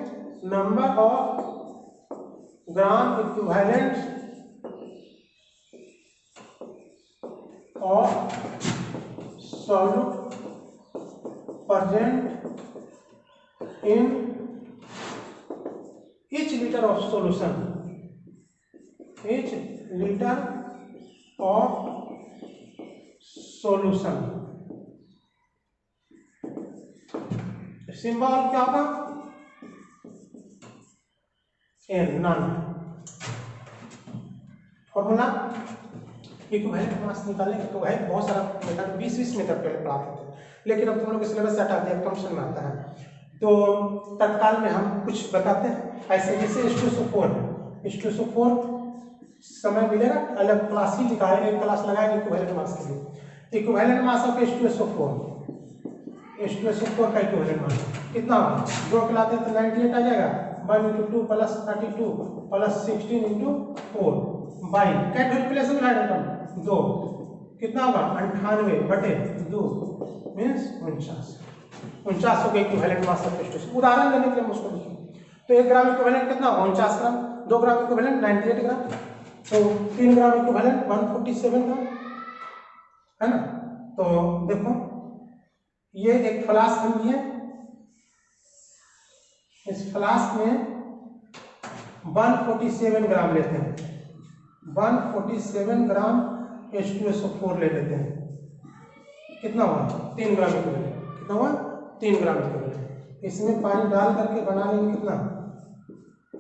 number of gram equivalent of solute present in each liter of solution, each liter of solution। Symbol क्या होगा n, नन। फॉर्मूला इक्विवेलेंट मास निकालने के तो है बहुत सारा मेथड, 20 मेथड पहले पढ़ाते थे, लेकिन अब तुम लोग सिलेबस से हटा दिया, कम समझ में आता है, तो तत्काल में हम कुछ बताते हैं ऐसे, जैसे H2SO4 समय मिलेगा, अलग क्लास ही दिखाएगा, एक क्लास लगाएंगे इक्विवेलेंट मास के लिए। इक्विवेलेंट मास ऑफ H2SO4 का इक्विवेलेंट मास कितना होगा, 2 के लाते तो 98 आ जाएगा, 1 × 2 + 32 + 16 × 4 बाई क्या रिप्लेस हो हाइड्रोजन 2 कितना होगा 98/2 मींस 49 हो गई इक्विवेलेंट मास ऑफ H2SO4। उदाहरण देने के लिए मुझको लिखिए, तो 1 ग्राम इक्विवेलेंट कितना 49 ग्राम, 2 ग्राम इक्विवेलेंट 98 ग्राम, तो 3 ग्राम इक्विवेलेंट 147 ग्राम है ना। तो देखो ये एक फ्लास्क हम लिए, इस फ्लास्क में 147 ग्राम लेते हैं, 147 ग्राम H2SO4 ले लेते हैं, कितना हुआ 3 ग्राम इक्विवेलेंट, कितना हुआ 3 ग्राम इक्विवेलेंट। इसमें पानी डाल करके बना लेंगे कितना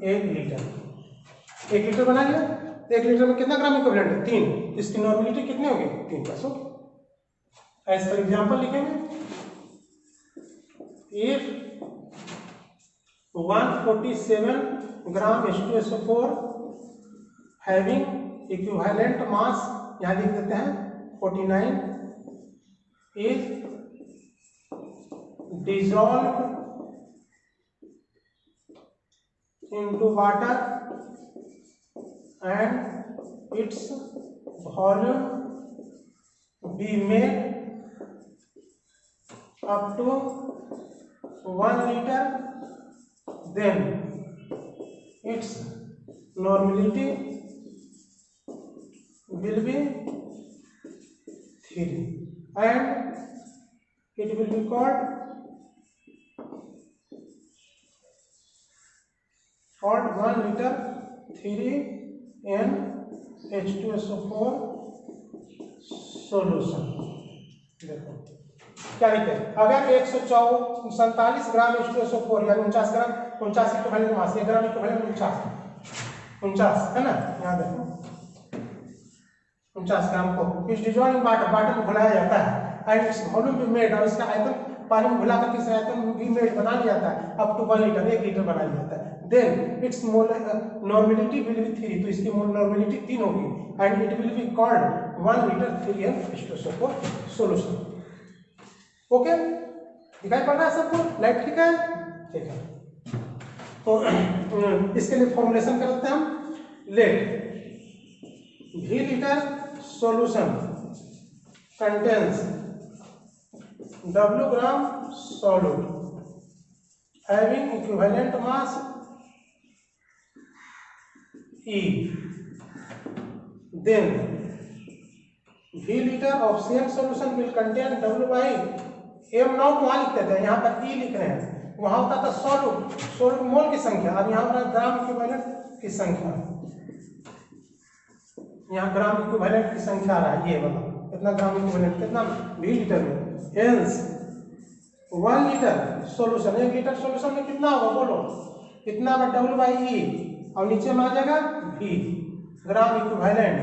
1 लीटर, 1 लीटर बना लिया, 1 लीटर में कितना ग्राम इक्विवेलेंट है 3, इसकी नॉर्मेलिटी कितनी होगी 3 होगी। एज फॉर एग्जांपल लिखेंगे, if 147 gram H2SO4 having equivalent mass, यहाँ लिख देते हैं 49, is dissolved into water and its volume be made up to 1 liter, then its normality will be 3 and it will be called 1 liter 3 H2SO4 solution. देखो क्या लिखे, अगर 147 ग्राम H2SO4 यानी 49 ग्राम, 49 equivalent mass, 1 gram equivalent 49 है ना, यहाँ देखो 49 ग्राम को इस डिजॉल्व वाटर में घुलाया जाता है and its volume be made, और इसका आयतन पानी में घुला करके इस आयतन में भी मेड बना लिया जाता है, अप टू 1 लीटर, 1 लीटर बना लिया जाता है। Then its normality will be 3, तो इसकी नॉर्मेलिटी 3 होगी and it will be called 1 litre 3M H2SO4 सॉल्यूशन। ओके, दिखाई पड़ रहा है सबको? लाइट ठीक है? ठीक है। तो इसके लिए फॉर्मुलेशन करते हैं हम। Let V liter solution contains W gram solute having equivalent mass E, then V liter of same solution will contain W by M not वहां लिखते थे, यहाँ पर E लिख रहे हैं, वहां होता था सोल्यूट मोल की संख्या, अब यहाँ पर ग्राम इक्विवेलेंट की संख्या, यहाँ ग्राम इक्विवेलेंट की संख्या आ रहा है, ये वाला कितना ग्राम इक्विवेलेंट, कितना V लीटर में, hence 1 litre solution, 1 litre solution में कितना होगा बोलो, कितना होगा W बाई E, और नीचे में आ जाएगा V ग्राम इक्विवेलेंट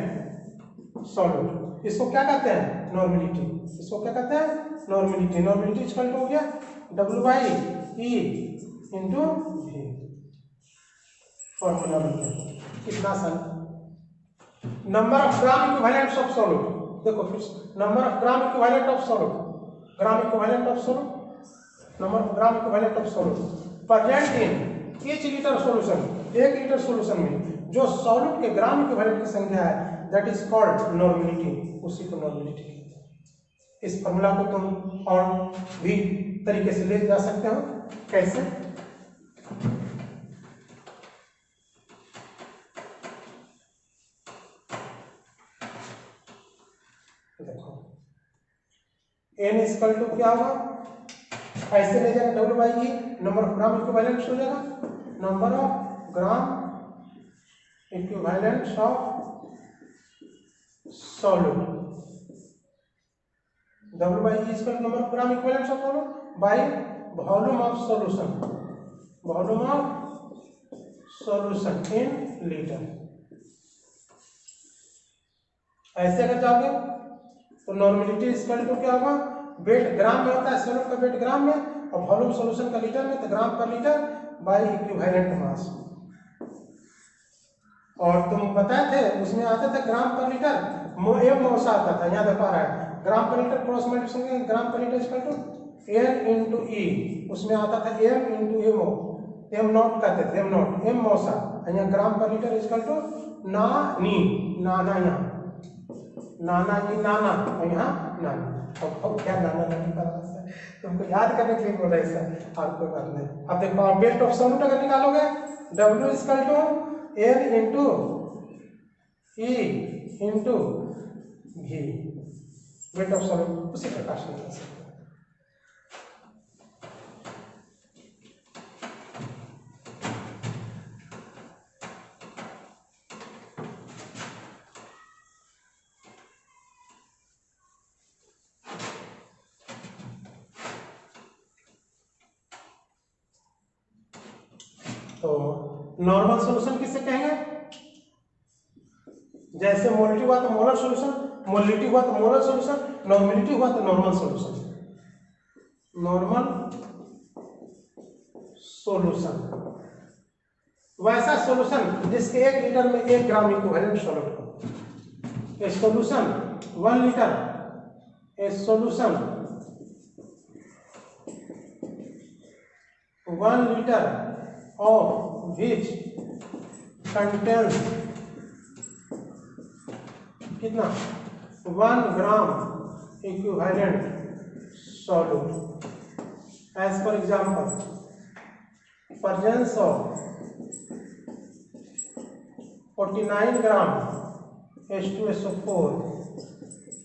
सॉल्यूट। इसको क्या कहते हैं? नॉर्मेलिटी। इसको क्या कहते हैं? नॉर्मेलिटी। नॉर्मेलिटी इक्वल टू हो गया W by E into V। Formula बन गया, कितना सन number of gram equivalents of solute, देखो फिर number of gram equivalent of solute, gram equivalent of solute, number of gram equivalent of solute present in each litre solution, 1 litre solution में जो solute के gram equivalent की संख्या है, that is called normality, उसी को नॉर्मेलिटी कहते हैं। इस फॉर्मूला को तुम और भी तरीके से ले जा सकते हो। कैसे? देखो n इक्वल टू क्या होगा, ऐसे ले जाएगा W by E, number of gram equivalents हो जाएगा, number of gram equivalents of solute, W by E equal to number of gram equivalents of solute by volume of solution, volume of solution in litre. ऐसे अगर जाओगे तो normality equal to क्या होगा, wait ग्राम में होता है, सॉल्यूट का वेट ग्राम में, और वॉल्यूम सॉल्यूशन का लीटर में, तो ग्राम per litre by equivalent mass. और तुम बताए थे उसमें आते थे ग्राम पर लीटर, एम मौसा आता था, यहाँ दिखा रहा है ग्राम per litre cross multiplication, gram per litre equal to N into E, उसमें आता था M into MO, M naught कहते थे, एम नॉट एम मौसा, यहाँ ग्राम पर लीटर इक्वल टू ना नी, नाना, यहाँ नाना जी नाना, और यहाँ नाना। अब क्या नाना नानी का तुमको याद करने के लिए बोल रहे हैं सर, और कोई बात नहीं। अब देखो वेट ऑफ सॉल्यूट अगर निकालोगे, W equal to N into E into V, weight of solute उसी प्रकार से निकाल सकते हैं। तो नॉर्मल सॉल्यूशन किसे कहेंगे? जैसे मोलिटी हुआ तो मोलर सॉल्यूशन, मोलिटी हुआ तो मोलर सॉल्यूशन, नॉर्मेलिटी हुआ तो नॉर्मल सॉल्यूशन। नॉर्मल सॉल्यूशन वैसा सॉल्यूशन जिसके 1 लीटर में 1 ग्राम इक्विवेलेंट सॉल्यूट हो। ए solution 1 litre, A solution 1 litre of which contains कितना 1 ग्राम equivalent solute, as for example presence of 49 gram H2SO4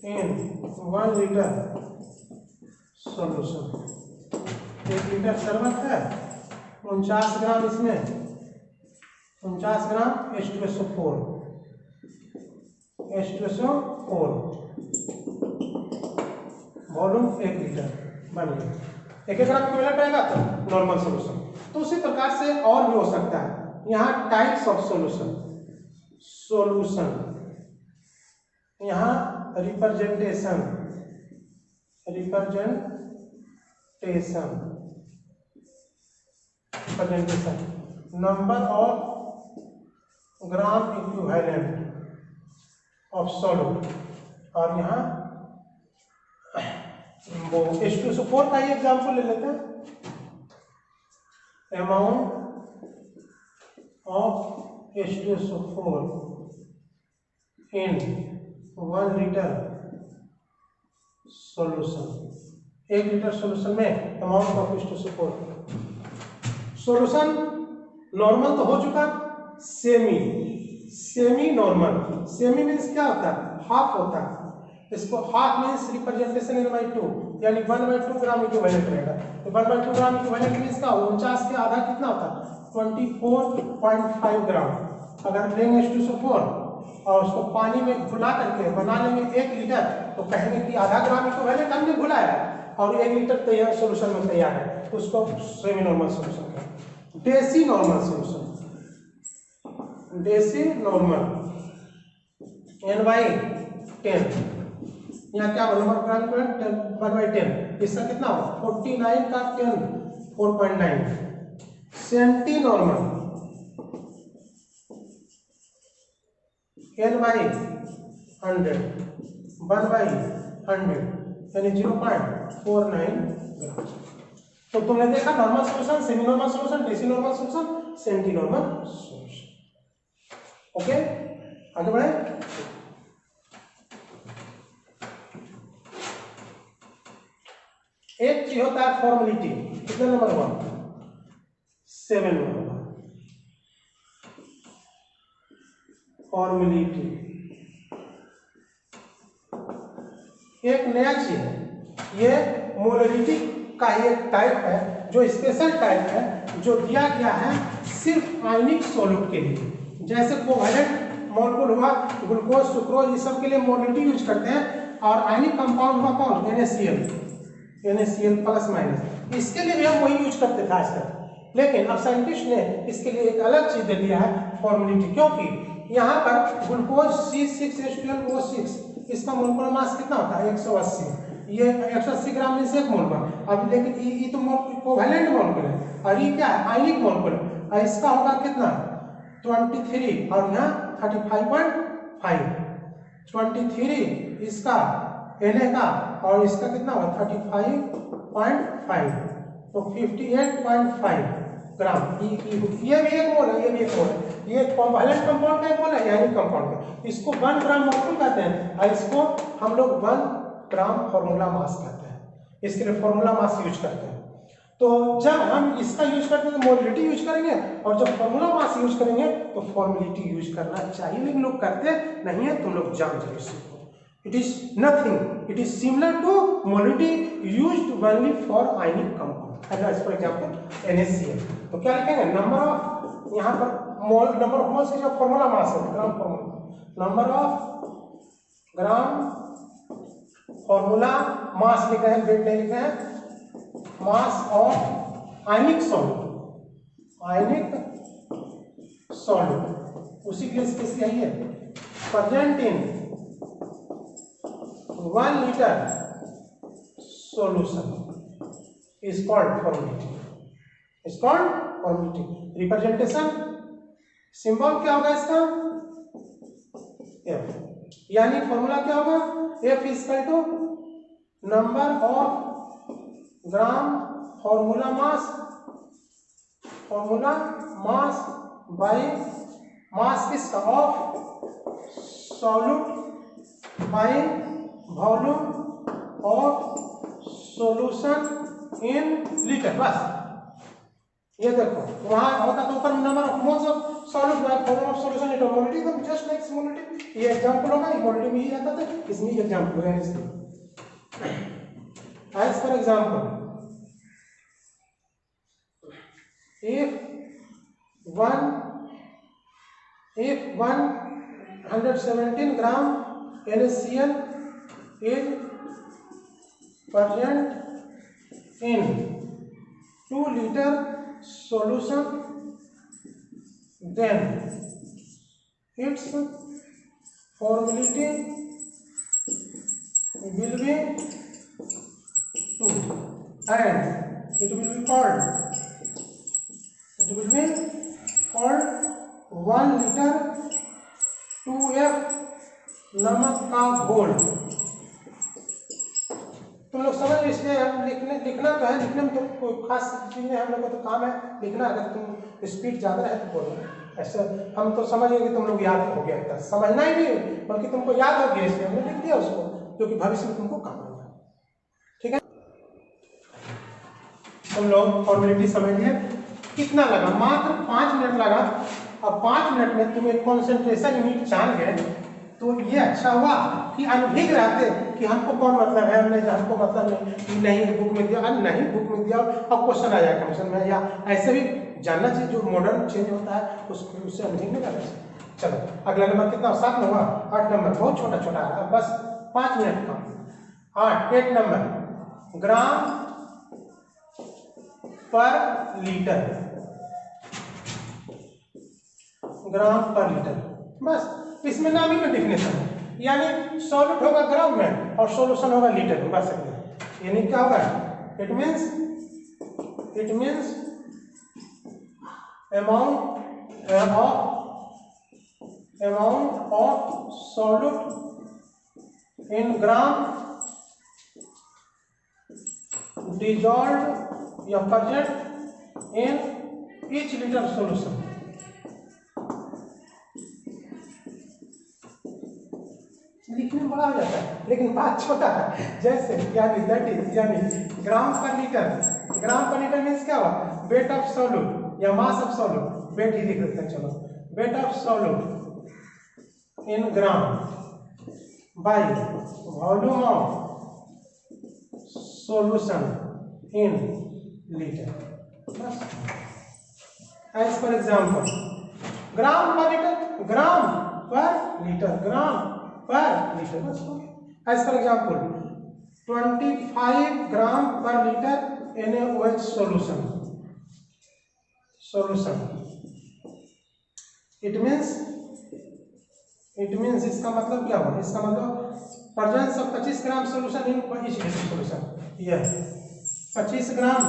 in 1 liter solution। 1 litre शरबत है, 49 ग्राम इसमें, 49 ग्राम H2SO4 वॉल्यूम 1 लीटर बन गया। 1 ग्राम इक्विवेलेंट रहेगा तो नॉर्मल सॉल्यूशन। तो उसी प्रकार से और भी हो सकता है। यहाँ टाइप्स ऑफ सॉल्यूशन, यहाँ representation representation number of gram equivalent of solute, और यहाँ वो H2SO4 का ही एग्जाम्पल ले लेते हैं। Amount of H2SO4 in 1 litre solution, 1 litre solution में amount of H2SO4। Solution normal तो हो चुका, सेमी नॉर्मल। सेमी मीन्स क्या होता है? हाफ होता है। इसको half means representation in by 2, यानी 1/2 ग्राम इक्विवेलेंट रहेगा। तो 1/2 ग्राम इक्विवेलेंट मीन्स का 49 के आधा कितना होता है? 24.5 ग्राम। अगर लेंगे H2SO4 और उसको पानी में घुला करके बना लेंगे 1 लीटर, तो कहेंगे कि आधा ग्राम इक्विवेलेंट हमने घुलाया है और 1 लीटर तैयार सॉल्यूशन में तैयार है, तो उसको सेमी नॉर्मल सॉल्यूशन कहें। Deci normal solution, deci normal N/10, यहाँ क्या होगा? नंबर ग्राम इक्विवेलेंट 1/10, इसका कितना होगा? 49 का 10 4.9। सेंटी नॉर्मल N/100 1/100 यानी 0.49 ग्राम। तो तुमने देखा normal solution, semi normal solution, deci normal solution, centi normal solution. Okay, आगे बढ़े। एक चीज होता है फॉर्मेलिटी, कितना नंबर हुआ? 7 नंबर। फॉर्मेलिटी एक नया चीज है, ये मोलरिटी का एक टाइप है, जो स्पेशल टाइप है, जो दिया गया है सिर्फ आयनिक सॉल्यूट के लिए। जैसे कोवैलेंट मॉलिक्यूल हुआ, ग्लूकोज, सुक्रोज, ये सब के लिए मोलरिटी यूज करते हैं, और आयनिक कंपाउंड हुआ कौन? NaCl प्लस माइनस, इसके लिए भी हम वही यूज करते थे आज तक। लेकिन अब साइंटिस्ट ने इसके लिए एक अलग चीज दे दिया है, फॉर्मेलिटी, क्योंकि यहाँ पर ग्लूकोज C6H12O6, इसका मोलकुलर मास कितना होता है? 180। ये 180 ग्राम में से 1 मोल। अब लेकिन ये तो कोवैलेंट मॉलिक्यूल है, और ये क्या है? आयनिक मॉलिक्यूल है, और इसका होगा कितना? 23, और यहाँ 35.5। 23 इसका Na का, और इसका कितना होगा? 35.5, तो 58.5 ग्राम। ये भी एक मोल है, ये भी एक मोल है। ये कोवैलेंट कंपाउंड का एक मोल है, यानी कंपाउंड का। इसको 1 ग्राम मॉलिक्यूल कहते हैं, और इसको हम लोग 1 ग्राम फॉर्मूला मास कहते हैं। इसके लिए फॉर्मूला मास यूज करते हैं। तो जब हम इसका यूज करते हैं तो मोलरिटी यूज करेंगे, और जब फॉर्मूला मास यूज करेंगे तो फॉर्मेलिटी यूज करना चाहिए, लेकिन लोग करते नहीं है। तुम लोग जान जाओ इसको। It is nothing. It is similar to molarity used only for ionic compound. As for example, NaCl. तो क्या लिखेंगे? नंबर ऑफ, यहाँ पर मोल, नंबर ऑफ मोल्स की जो फॉर्मूला मास है, gram formula, number of gram formula मास लिखा है, वेट नहीं लिखा है, mass of ionic solute, ionic solute, उसी के लिए यही है, present in 1 liter solution is called formality. Is called formality. Representation symbol क्या होगा इसका? F, यानी फॉर्मूला क्या होगा? F equal to number of gram formula mass by mass किसका? Of solute by volume of solution in litre. बस ये देखो, वहां होता तो ऊपर number of moles of solute by volume of solution in molarity, तो जस्ट लाइक मोलरिटी। ये एग्जांपल होगा, ये मोलरिटी में ही आता था, इसमें ही एग्जांपल होगा इसमें। As for example, if 117 gram NaCl is present in 2 liter solution, then its formality will be 2. and it will be called 1 liter 2F नमक का घोल। तुम लोग समझ, इसलिए हम लिखना तो है, लिखने में तो कोई खास चीज़ नहीं, हम लोग का तो काम है लिखना। अगर तुम स्पीड ज़्यादा है तो बोलो, ऐसे हम तो समझ गए कि तुम लोग याद हो गया, समझना ही नहीं बल्कि तुमको याद हो गया, इसलिए हमने लिख दिया उसको, जो कि भविष्य में तुमको काम आएगा। ठीक है, तुम लोग फॉर्मेलिटी समझ लिए। कितना लगा? मात्र 5 मिनट लगा। अब 5 मिनट में तुम एक कॉन्सेंट्रेशन यूनिट जान गए, तो ये अच्छा हुआ कि अनभिज्ञ रहते कि हमको कौन मतलब है, हमने हमको मतलब नहीं बुक में दिया, नहीं बुक में दिया और क्वेश्चन आ जाएगा क्वेश्चन में, या ऐसे भी जानना चाहिए जो मॉडर्न चेंज होता है उससे अनभिज्ञ नहीं रहना चाहिए। चलो अगला नंबर कितना? 7 हुआ। 8 नंबर बहुत छोटा छोटा है, बस 5 मिनट का। 8 नंबर ग्राम पर लीटर, ग्राम पर लीटर, बस इसमें नाम ही में डेफिनेशन है, यानी सॉल्यूट होगा ग्राम में और सॉल्यूशन होगा लीटर में, बस इतना। यानी क्या होगा? It means amount of solute in gram dissolved या present in each liter solution। लिखने में बड़ा हो जाता है लेकिन बात छोटा है, जैसे यानी दैट इज, यानी ग्राम पर लीटर, ग्राम पर लीटर मीन्स क्या हुआ? वेट ऑफ सॉल्यूट या मास ऑफ सॉल्यूट, वेट ही लिख देते हैं, चलो wait of solute in gram bye volume of solution in litre, बस। As for example gram per litre, gram per litre, gram per litre, बस हो गया। As for example 25 gram per litre NaOH solution, it means इसका मतलब क्या हुआ? इसका मतलब presence of 25 gram solution in each litre solution, यह 25 ग्राम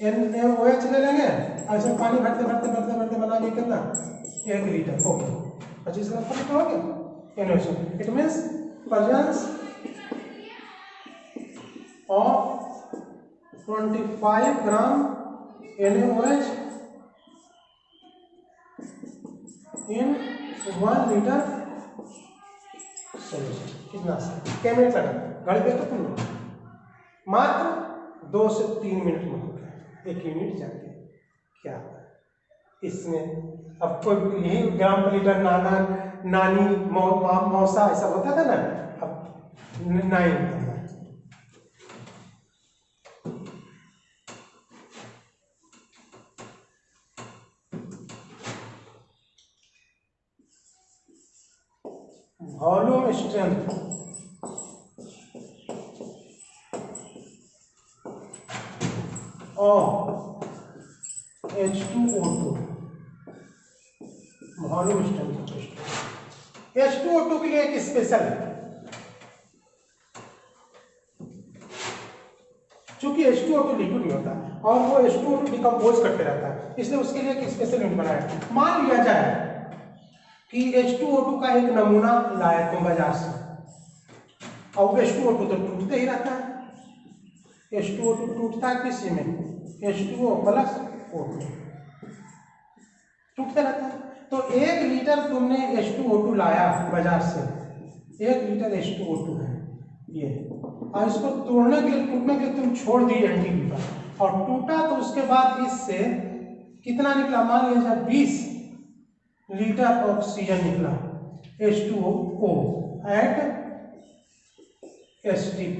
NaOH ले लेंगे, ऐसे पानी भरते भरते भरते भरते बना लिए कितना? 1 लीटर हो गया, 25 ग्राम पर लीटर हो गया NaOH। It means presence of 25 gram NaOH in 1 litre solution. कितना क्या मिनट लगा? गणित देखो तुम लोग, मात्र 2 से 3 मिनट में हो गया, 1 यूनिट जाके क्या इसमें। अब कोई यही ग्राम पर लीटर नाना नानी मौसा ऐसा होता था ना, अब नहीं। Volume strength of H2O2, volume strength H2O2 के लिए एक स्पेशल है, चूंकि H2O2 लिक्विड में होता है और वो H2O2 डिकम्पोज करते रहता है, इसलिए उसके लिए एक स्पेशल यूनिट बनाया। मान लिया जाए कि H2O2 का एक नमूना लाए तुम बाजार से, और H2O2 तो टूटते ही रहता है। H2O2 टूटता है किसी में? H2O प्लस O2 टूटता रहता है। तो 1 लीटर तुमने H2O2 लाया बाजार से, 1 लीटर H2O2 है ये, और इसको तोड़ने के लिए, टूटने के लिए तुम छोड़ दी एंटीवी पर, और टूटा तो उसके बाद इससे कितना निकला? मान लीजिए 20 लीटर ऑक्सीजन निकला H2O एट STP।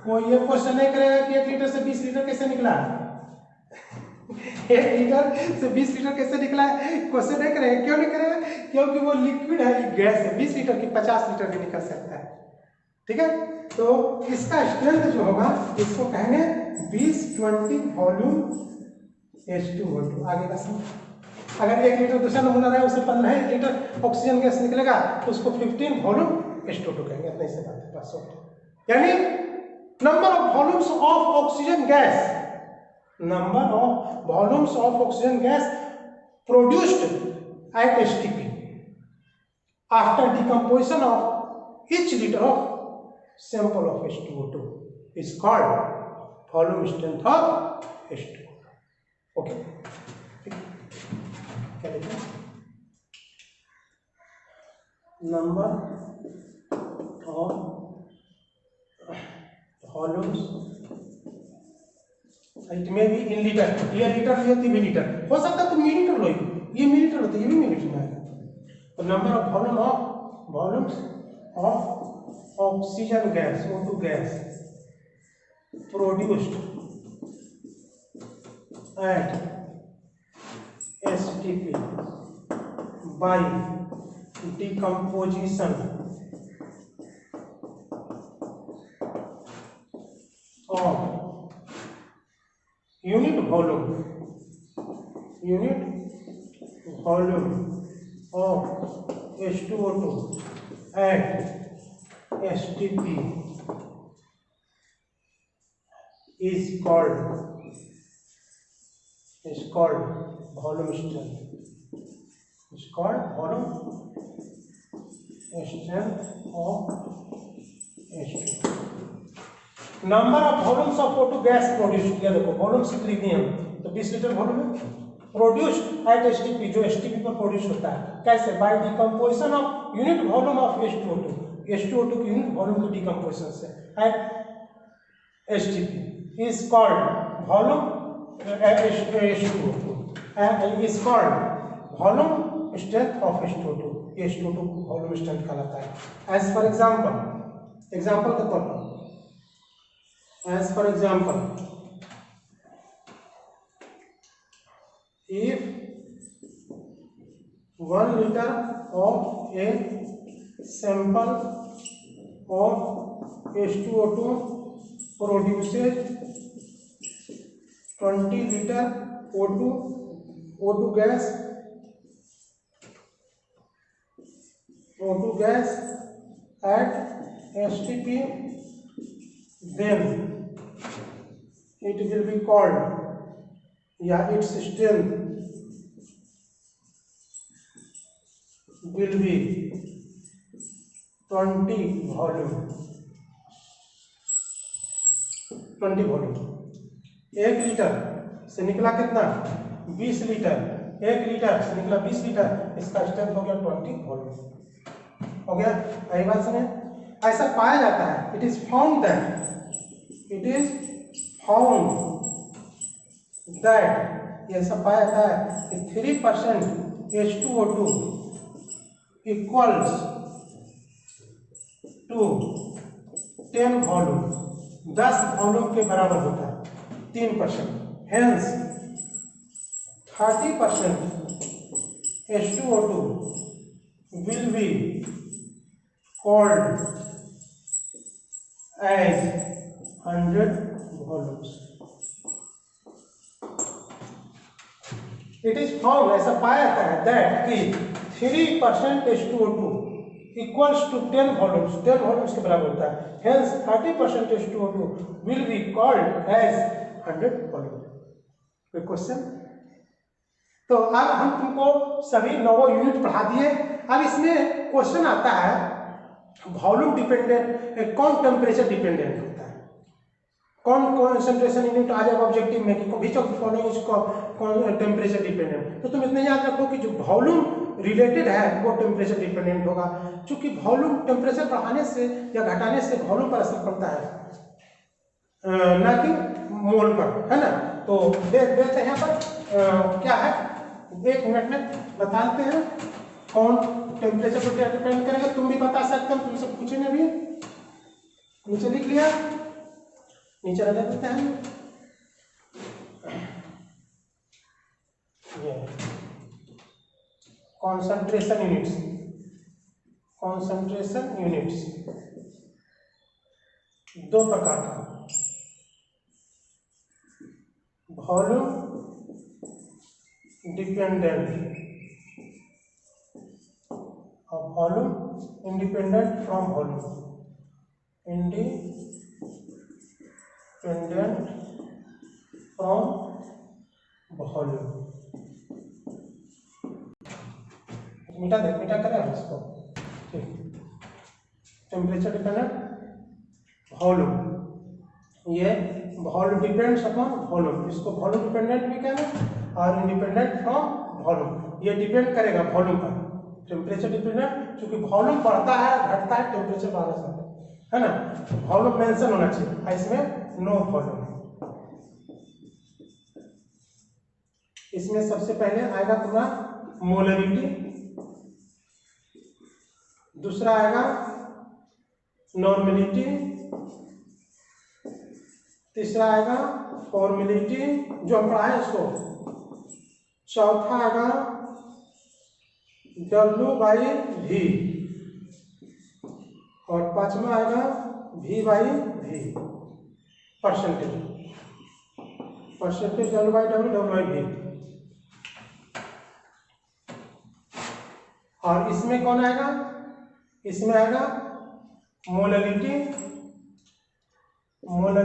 कोई ये क्वेश्चन नहीं करेगा कि 1 लीटर से 20 लीटर कैसे निकला? 1 लीटर से 20 लीटर कैसे निकला है क्वेश्चन नहीं करेगा। क्यों नहीं करेगा? क्योंकि वो लिक्विड है, गैस है। 20 लीटर की 50 लीटर भी निकल सकता है, ठीक है। तो इसका स्ट्रेंथ जो होगा इसको कहेंगे 20-20 वॉल्यूम H2O2। आगे का समझ। अगर 1 लीटर दूसरा नमूना रहा है उससे 15 लीटर ऑक्सीजन गैस निकलेगा तो उसको 15 वॉल्यूम H2O2 कहेंगे। इतना ही से बात है, बस। यानी number of volumes of oxygen gas, number of volumes of oxygen gas produced at STP after decomposition of each liter of sample of H2O2 is called volume strength of H2O2. Okay, क्या लिखा? Number of volumes, it may be in liter, ये litre लिया तो मिलीटर हो सकता है, तो मिलीटर लो, ये मिलीटर होता है, ये भी मिलीटर में आएगा. तो number of volumes of oxygen gas, O2 gas produced at STP by decomposition of unit volume of H2O2 at STP is called volume strength. Is called volume strength of H2O2. Number of volumes of O2 gas produced, ये देखो volume से लिख दिए हम, तो 20 litre volume है produced at STP, जो STP पर प्रोड्यूस होता है. कैसे? By decomposition of unit volume of H2O2 की यूनिट वॉल्यूम की डिकम्पोजिशन से at STP is called volume H2O2 is called volume strength of H2O2. H2O2 volume strength कहलाता है. एज फॉर एग्जाम्पल के तौर पर, as for example, if 1 liter of a sample of H2O2 produces 20 liter O2 gas at STP, then it will be called, its strength will be 20 volume. 20 volume. 1 litre से निकला कितना? 20 litre. 1 litre से निकला 20 litre, इसका strength हो गया 20 volume. हो गया? यही बात सुने. ऐसा पाया जाता है, इट इज फाउंड दैट ये सब पाया जाता है कि 3% H2O2 equals to 10 volume, 10 volume के बराबर होता है 3%. Hence 30% H2O2 will be called as 100 volumes. It is found, ऐसा पाया जाता है that कि 3% H2O2 equals to 10 volumes, 10 volumes के बराबर होता है. Hence 30% H2O2 will be called as 100 volumes. कोई क्वेश्चन? तो अब हम तुमको सभी 9 यूनिट पढ़ा दिए. अब इसमें क्वेश्चन आता है वॉल्यूम डिपेंडेंट, कौन टेम्परेचर डिपेंडेंट होता है, कौन कॉन्सेंट्रेशन यूनिट आ जाएगा ऑब्जेक्टिव में कि which of the following is कौन टेम्परेचर डिपेंडेंट. तो तुम इतना याद रखो कि जो वॉल्यूम रिलेटेड है वो टेम्परेचर डिपेंडेंट होगा. क्योंकि वॉल्यूम टेम्परेचर बढ़ाने से या घटाने से वॉल्यूम पर असर पड़ता है, ना कि मोल पर, है ना. तो देखते हैं यहाँ पर क्या है, 1 मिनट में बताते हैं कौन टेम्परेचर पर डिपेंड करेगा. तुम भी बता सकते हो, तुमसे पूछेंगे भी. नीचे लिख लिया, नीचे रख देते हैं. ये कॉन्सेंट्रेशन यूनिट्स 2 प्रकार का, वॉल्यूम डिपेंडेंट और volume independent from volume. Dependent from volume. मिटा करें हम इसको, ठीक। टेम्परेचर डिपेंडेंट वॉल्यूम, ये वॉल्यूम डिपेंड्स अपॉन वॉल्यूम, इसको वॉल्यूम डिपेंडेंट भी कहना और इंडिपेंडेंट फ्रॉम वॉल्यूम। ये डिपेंड करेगा वॉल्यूम पर। टेम्परेचर डिपेंडेंट, क्योंकि वॉल्यूम बढ़ता है घटता है टेम्परेचर बढ़ने से, है ना। वॉल्यूम मेंशन होना चाहिए, इसमें नो वॉल्यूम। इसमें सबसे पहले आएगा तुम्हारा मोलरिटी, दूसरा आएगा नॉर्मलिटी, तीसरा आएगा फॉर्मेलिटी जो हम पढ़ाए उसको, चौथा आएगा W/V और पांचवा आएगा V/V, परसेंटेज W/W/V। और इसमें कौन आएगा, इसमें आएगा मोलरिटी, मोल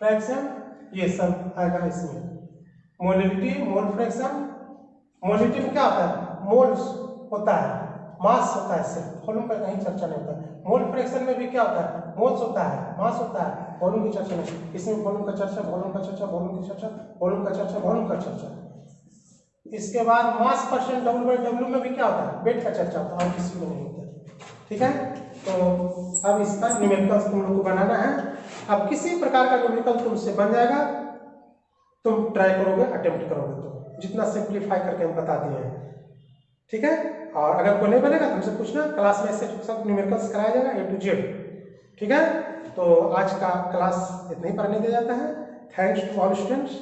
फ्रैक्शन, ये सब आएगा इसमें। Molarity, mole fraction. मोलरिटी में क्या होता है, मोल्स होता है, मास होता है, सिर्फ वॉल्यूम का कहीं चर्चा नहीं होता है। मोल फ्रैक्शन में भी क्या होता है, मोल्स होता है, मास होता है, वॉल्यूम की चर्चा नहीं। इसमें वॉल्यूम का चर्चा, वॉल्यूम का चर्चा, वॉल्यूम की चर्चा, वॉल्यूम का चर्चा, वॉल्यूम का चर्चा। इसके बाद मास परसेंट W/W में भी क्या होता है, वेट का चर्चा होता है, और किसी में नहीं होता है, ठीक है। तो अब इसका न्यूमेरिकल्स तुम लोग को बनाना है। अब किसी प्रकार का न्यूमेरिकल तुमसे बन जाएगा, तुम ट्राई करोगे, अटेम्प्ट करोगे, तो जितना सिंप्लीफाई करके हम बता दिए हैं, ठीक है। और अगर कोई नहीं बनेगा तुमसे पूछना, क्लास में से सब न्यूमेरिकल्स कराया जाएगा A to Z, ठीक है। तो आज का क्लास इतना ही पढ़ने दिया जाता है। Thanks to all students.